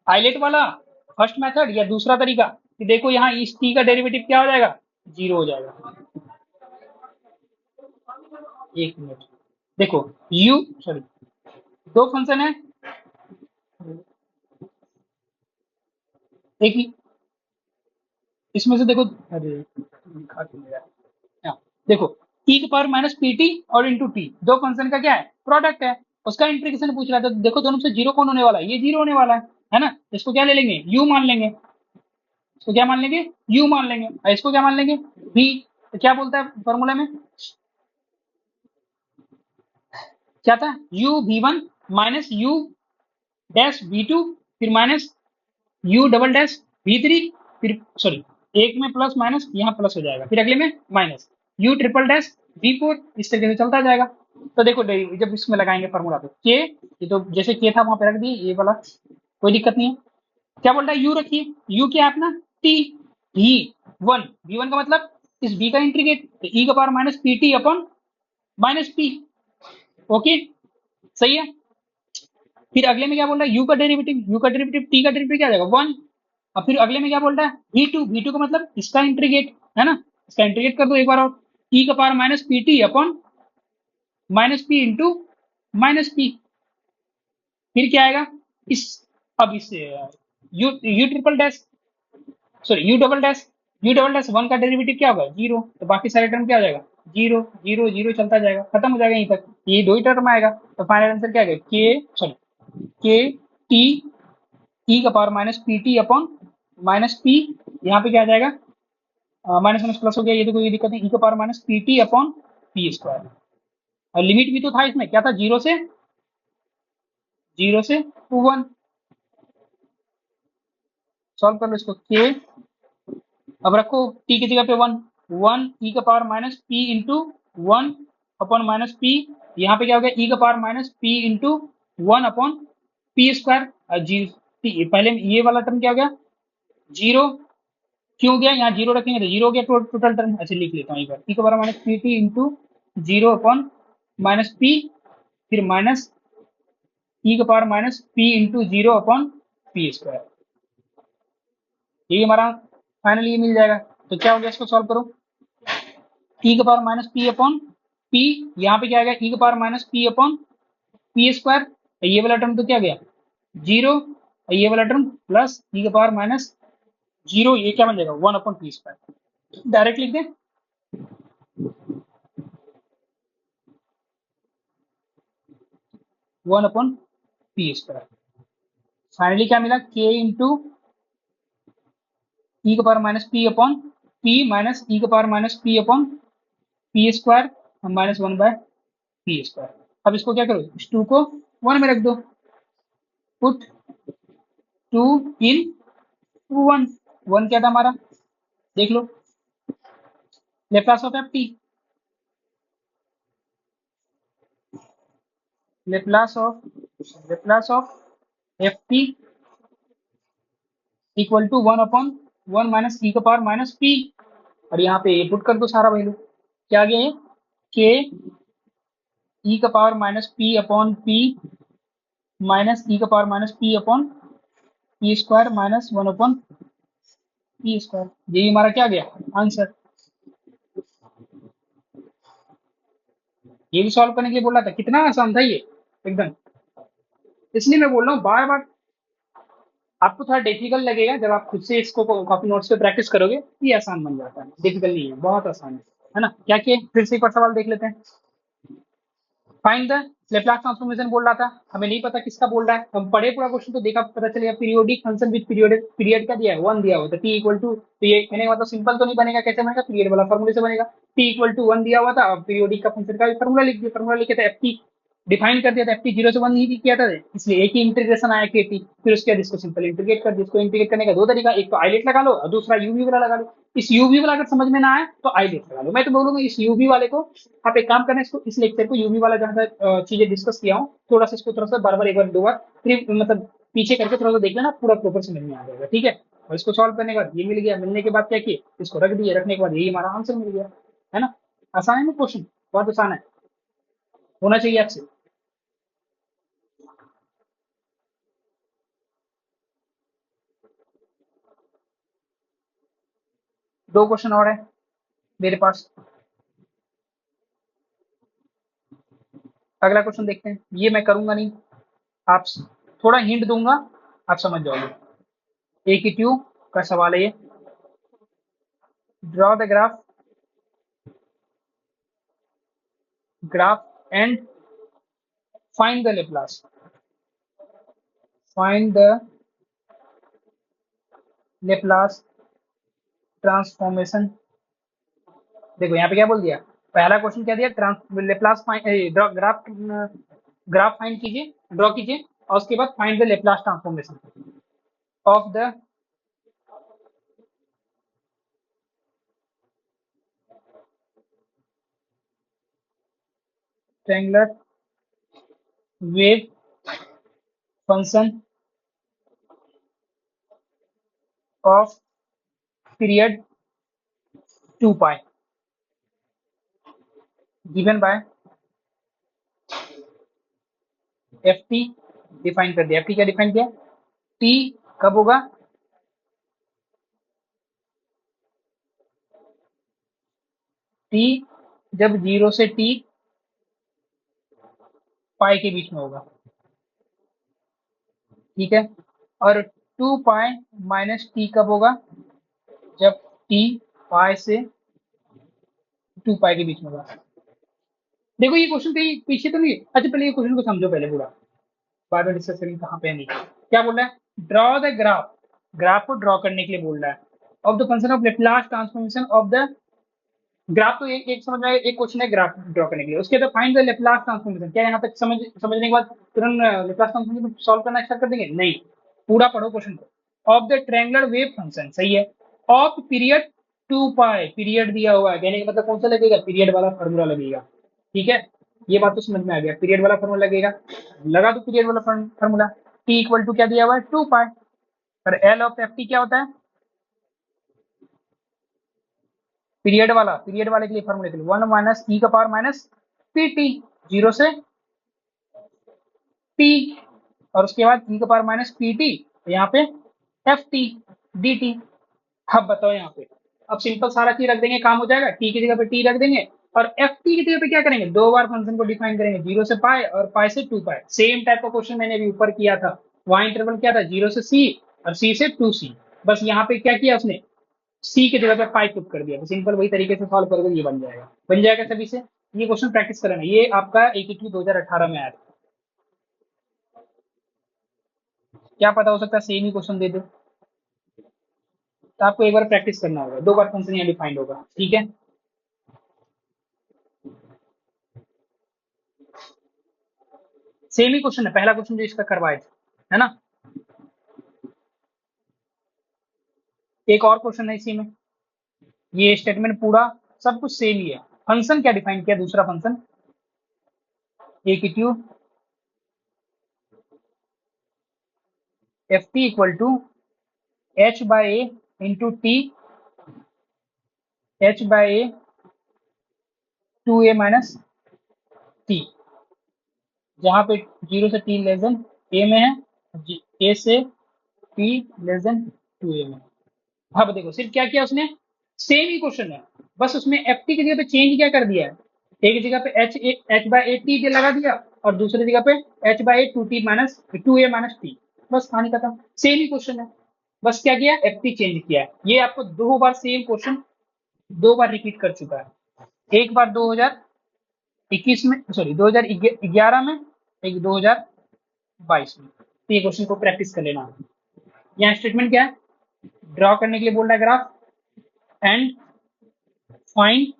हाईलाइट वाला फर्स्ट मेथड या दूसरा तरीका, कि देखो यहाँ इस T का डेरिवेटिव क्या हो जाएगा, 0 हो जाएगा। एक मिनट, देखो सॉरी, दो फंक्शन है, एक ही इसमें से देखो, अरे लिखा क्यों नहीं रहा है? हाँ, देखो ई के पावर माइनस पीटी और इंटू टी दो फंक्शन का क्या है, प्रोडक्ट है, उसका इंटीग्रेशन पूछ रहा था। तो देखो दोनों से जीरो कौन होने वाला है, ये जीरो होने वाला है ना। इसको क्या ले लेंगे, यू मान लेंगे। इसको क्या मान लेंगे, यू मान लेंगे, और इसको क्या मान लेंगे, वी। तो क्या बोलता है फॉर्मूला में, क्या था, u v one minus u dash v two, फिर minus u double dash v three, फिर सॉरी एक में प्लस माइनस यहाँ प्लस हो जाएगा, फिर अगले में minus U triple dash V four, इस तरीके से चलता जाएगा। तो देखो जब इसमें लगाएंगे फॉर्मूला तो के, ये तो जैसे के था वहां पे रख दिए ये वाला, कोई दिक्कत नहीं है। क्या बोल रहा है, यू रखिए, यू क्या है अपना, T V one, V one का मतलब इस बी का इंटीग्रेट, तो ई का power minus P T upon minus P. Okay, सही है। फिर अगले में क्या बोल रहा है, यू का डेरिवेटिव, यू का डेरिवेटिव टी का डेरिवेटिव क्या आ जाएगा, वन। और फिर अगले में क्या बोल रहा है, वी टू का मतलब इसका इंटीग्रेट है ना, इसका इंटीग्रेट कर दो एक बार और, ई का power minus P T upon minus p into minus P. फिर क्या आएगा, इस अब इस you you triple dash sorry you double dash one का डेरिवेटिव क्या होगा, जीरो, तो बाकी सारे टर्म क्या हो जाएगा, जीरो जीरो जीरो चलता जाएगा, खत्म हो जाएगा यहीं तक, ये दो ही टर्म आएगा। तो फाइनल आंसर क्या आएगा, के सॉरी के टी ई का power minus P T upon minus p, यहाँ पे क्या आ जाएगा, माइनस माइनस प्लस हो गया, ये तो कोई दिक्कत नहीं, ई का power minus P T upon P square. और लिमिट भी तो था इसमें, क्या था, जीरो से वन। सॉल्व कर लो इसको, के अब रखो टी की जगह पे वन, वन ई का power minus p into one upon minus p, यहाँ पे क्या हो गया, ई का power minus p into one upon P square जी। पहले ये वाला टर्म क्या हो गया, जीरो, क्यों हो गया, यहाँ जीरो रखेंगे तो जीरो हो गया टोटल टर्म। अच्छा लिख लेता हूँ एक बार, ई का power minus P T into zero upon minus P, फिर माइनस ई का power minus p into zero upon P square, ये हमारा फाइनली ये मिल जाएगा। तो क्या हो गया, इसको सॉल्व करो, ई का power minus p upon P, यहाँ पे क्या आ गया, ई का power minus p upon P square, ये वाला टर्म तो क्या गया, जीरो, ये वाला टर्म प्लस ई का पावर माइनस जीरो, ये क्या बन जाएगा, one upon P square. Direct लिख दें, one upon P square. Finally क्या मिला, के इंटू ई का power minus p upon p minus e का power minus p upon P square minus one by p square. अब इसको क्या करो, इस टू को वन में रख दो, put two in one, one क्या था हमारा, देख लो, Laplace of F t, Laplace of F T equal to one upon one minus e का पावर माइनस पी, और यहाँ पे पुट कर दो सारा वैल्यू, क्या आ गया ये, के ई का power minus p upon p minus e का power minus p upon P square minus one upon P square, यही हमारा क्या गया आंसर। ये भी सॉल्व करने के लिए बोला था, कितना आसान था ये एकदम, इसलिए मैं बोल रहा हूँ बार बार। आपको थोड़ा डिफिकल्ट लगेगा जब आप खुद से इसको कॉपी नोट्स पे प्रैक्टिस करोगे, ये आसान बन जाता है, डिफिकल्ट नहीं है, बहुत आसान है ना। क्या किए, फिर से एक बार सवाल देख लेते हैं। फाइंड द लेप्लास ट्रांसफॉर्मेशन बोल रहा था, हमें नहीं पता किसका बोल रहा है, हम पढ़े पूरा क्वेश्चन तो देखा पता चलेगा, पीरियोडिक फंक्शन विद पीरियड का दिया है, वन दिया हुआ था, टी इक्वल टू, तो ये कहने का मतलब सिंपल तो नहीं बनेगा, कैसे बनेगा, पीरियड वाला फॉर्मूले से बनेगा, टी इक्वल टू वन दिया हुआ था, अब पीरियोडिक का फंक्शन का फॉर्मूला लिख दिया, फॉर्मूला लिखे थे एफ टी, डिफाइन कर दिया था, एफ टी जीरो से वन नहीं किया था, इसलिए एक ही इंटीग्रेशन आया के टी, फिर उसके बाद इसको सिंपल इंटीग्रेट कर दिया। इसको इंटीग्रेट करने का दो तरीका, एक तो आईलेट लगा लो और दूसरा यूवी वाला लगा लो। इस यूवी वाला अगर समझ में ना आए तो आईलेट लगा लो, मैं तो बोलूंगा इस यूवी वाले को आप एक काम करना, इसको इस लेक्चर को यूवी वाला जहाँ से चीजें डिस्कस किया हूँ, थोड़ा सा इसको थोड़ा सा बार बार एक बार दो बार फिर मतलब पीछे करके थोड़ा सा देख लेना, पूरा प्रॉपर समझ में आ जाएगा, ठीक है। और इसको सॉल्व करने के बाद ये मिल गया, मिलने के बाद क्या किए, इसको रख दिए, रखने के बाद यही हमारा आंसर मिल गया, है ना। आसान है ना क्वेश्चन, बहुत आसान है, होना चाहिए आपसे। दो क्वेश्चन और है मेरे पास, अगला क्वेश्चन देखते हैं, ये मैं करूंगा नहीं, आप थोड़ा हिंट दूंगा, आप समझ जाओगे। AQ का सवाल है ये। Draw the graph and find the Laplace. Find the Laplace transformation. देखो यहाँ पे क्या बोल दिया, पहला क्वेश्चन क्या दिया, लेप्लास ग्राफ ग्राफ फाइंड कीजिए, ड्रॉ कीजिए, और उसके बाद find the Laplace transformation of the triangular wave function of period 2 pi given by F T. Define कर दिया, एफ टी क्या डिफाइन किया, टी कब होगा, टी जब 0 से टी पाई के बीच में होगा, ठीक है। और 2 पाई माइनस टी कब होगा, जब टी पाई से 2 पाई के बीच में होगा। देखो ये क्वेश्चन कहीं पीछे तो नहीं है। अच्छा पहले ये क्वेश्चन को समझो पहले पूरा, बाद में डिस्कस करेंगे कहाँ पे नहीं। क्या बोल रहा है, ड्रॉ द ग्राफ, ग्राफ को ड्रॉ करने के लिए बोल रहा है, of the function of Laplace transformation of the graph. तो एक समझ में आया, एक क्वेश्चन है ग्राफ ड्रॉ करने के लिए, उसके बाद फाइंड द लेप्लास ट्रांसफॉर्मेशन। क्या यहाँ तक समझने के बाद तुरंत लेप्लास ट्रांसफॉर्मेशन सॉल्व करना स्टार्ट कर देंगे, नहीं, पूरा पढ़ो क्वेश्चन को। Of the triangular wave function, सही है, ऑफ पीरियड 2 पाई, पीरियड दिया हुआ है, कहने का मतलब कौन सा लगेगा, पीरियड वाला फॉर्मूला लगेगा, ठीक है। ये बात तो समझ में आ गया, पीरियड वाला फॉर्मूला लगेगा, लगा दो पीरियड वाला फॉर्मूला। टी इक्वल टू क्या दिया हुआ है, 2 पाई, और एल ऑफ एफ टी क्या होता है, पीरियड वाले के लिए फॉर्मूले के लिए 1 माइनस ई का पावर माइनस पी टी, 0 से टी, और उसके बाद ई का पावर माइनस पी टी, यहाँ पे एफ टी डी टी। अब बताओ यहाँ पे, अब सिंपल सारा चीज रख देंगे, काम हो जाएगा, टी की जगह पे टी रख देंगे, और एफ टी की जगह पे क्या करेंगे, 2 बार फंक्शन को डिफाइन करेंगे, 0 से पाई और पाई से 2 पाई। सेम टाइप का क्वेश्चन मैंने अभी ऊपर किया था, वहां इंटरवल क्या था, 0 से सी और सी से 2 सी। बस यहाँ पे क्या किया उसने, सी की जगह पे पाई पुट कर दिया, तो सिंपल वही तरीके से सॉल्व करोगे, ये बन जाएगा सभी से। ये क्वेश्चन प्रैक्टिस करना, ये आपका AQT 2018 में आया था, क्या पता हो सकता है सेम ही क्वेश्चन दे दो, तो आपको एक बार प्रैक्टिस करना होगा, 2 बार फंक्शन यहाँ डिफाइंड होगा, ठीक है। सेम ही क्वेश्चन है, पहला क्वेश्चन जो इसका करवाए थे, है ना। एक और क्वेश्चन है इसी में, ये स्टेटमेंट पूरा सब कुछ सेम ही है। फंक्शन क्या डिफाइन किया, दूसरा function AQ F T equal to H by A into T, H by A 2a minus T, जहाँ पे 0 से t लेस देन a में है, a से t लेस देन 2a में। अब देखो सिर्फ क्या किया उसने, सेम ही क्वेश्चन है, बस उसमें एफ टी की जगह पे चेंज क्या कर दिया है, एक जगह पे एच बाई ए टी लगा दिया, और दूसरी जगह पे H by A 2a minus T, बस कहानी खत्म, सेम ही क्वेश्चन है, बस क्या किया, एफ टी चेंज किया है। ये आपको 2 बार सेम क्वेश्चन 2 बार रिपीट कर चुका है, एक बार 2021 में, सॉरी 2011 में, एक 2022 में। तो ये क्वेश्चन को प्रैक्टिस कर लेना। यहाँ स्टेटमेंट क्या है, ड्रॉ करने के लिए बोल रहा है graph and find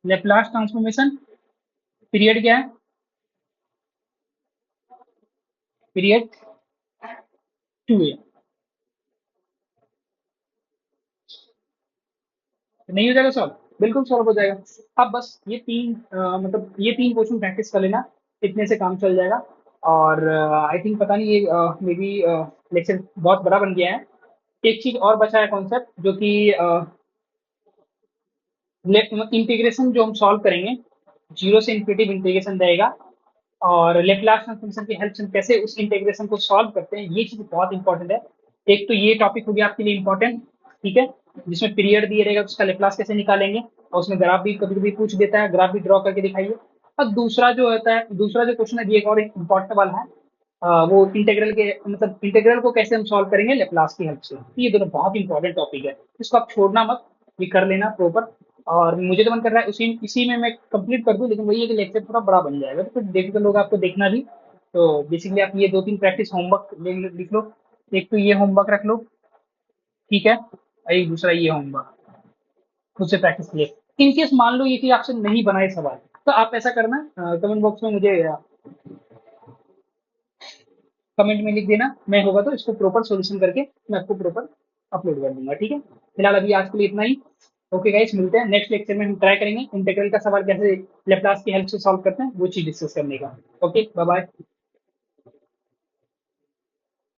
Laplace transformation, period क्या है, पीरियड 2a। नहीं हो जाएगा सॉल्व, बिल्कुल सॉल्व हो जाएगा। अब बस ये मतलब ये 3 क्वेश्चन प्रैक्टिस कर लेना, इतने से काम चल जाएगा। और आई थिंक पता नहीं ये मे बी लेक्चर बहुत बड़ा बन गया है। एक चीज और बचा है कॉन्सेप्ट, जो कि इंटीग्रेशन जो हम सॉल्व करेंगे, 0 से इन्फिनिटी इंटीग्रेशन रहेगा, और लेप्लास ट्रांसफॉर्मेशन की हेल्प से हम कैसे उस इंटीग्रेशन को सॉल्व करते हैं, ये चीज बहुत इंपॉर्टेंट है। एक तो ये टॉपिक हो गया आपके लिए इंपॉर्टेंट, ठीक है, जिसमें पीरियड दिए रहेगा, उसका लेप्लास कैसे निकालेंगे, और उसमें ग्राफ भी कभी कभी पूछ देता है, ग्राफ भी ड्रॉ करके दिखाइए। और दूसरा जो होता है, दूसरा जो क्वेश्चन है, ये एक और इंपॉर्टेंट वाला है, वो इंटीग्रल के मतलब इंटीग्रल को कैसे हम सॉल्व करेंगे लेप्लास की हेल्प से। तो ये दोनों बहुत इंपॉर्टेंट टॉपिक है, इसको आप छोड़ना मत, ये कर लेना प्रॉपर। और मुझे तो मन कर रहा है उसी इसी में मैं कंप्लीट कर दूं, लेकिन वही है कि लेक्चर थोड़ा बड़ा बन जाएगा तो फिर डिफिकल्ट होगा आपको देखना भी। तो बेसिकली आप ये 2-3 प्रैक्टिस होमवर्क लिख लो। एक तो ये होमवर्क रख लो, ठीक है, और एक दूसरा ये होमवर्क खुद से प्रैक्टिस के लिए। इन केस मान लो ये चीज आपसे नहीं बनाए सवाल, तो आप ऐसा करना, कमेंट बॉक्स में मुझे कमेंट में लिख देना, मैं होगा तो इसको प्रॉपर सॉल्यूशन करके मैं आपको प्रॉपर अपलोड कर दूंगा, ठीक है। फिलहाल अभी आज के लिए इतना ही। ओके गाइस, मिलते हैं नेक्स्ट लेक्चर में, हम ट्राई करेंगे इंटीग्रल का सवाल कैसे लेप्लास की हेल्प से सॉल्व करते हैं वो चीज डिस्कस करने का। Okay, bye bye.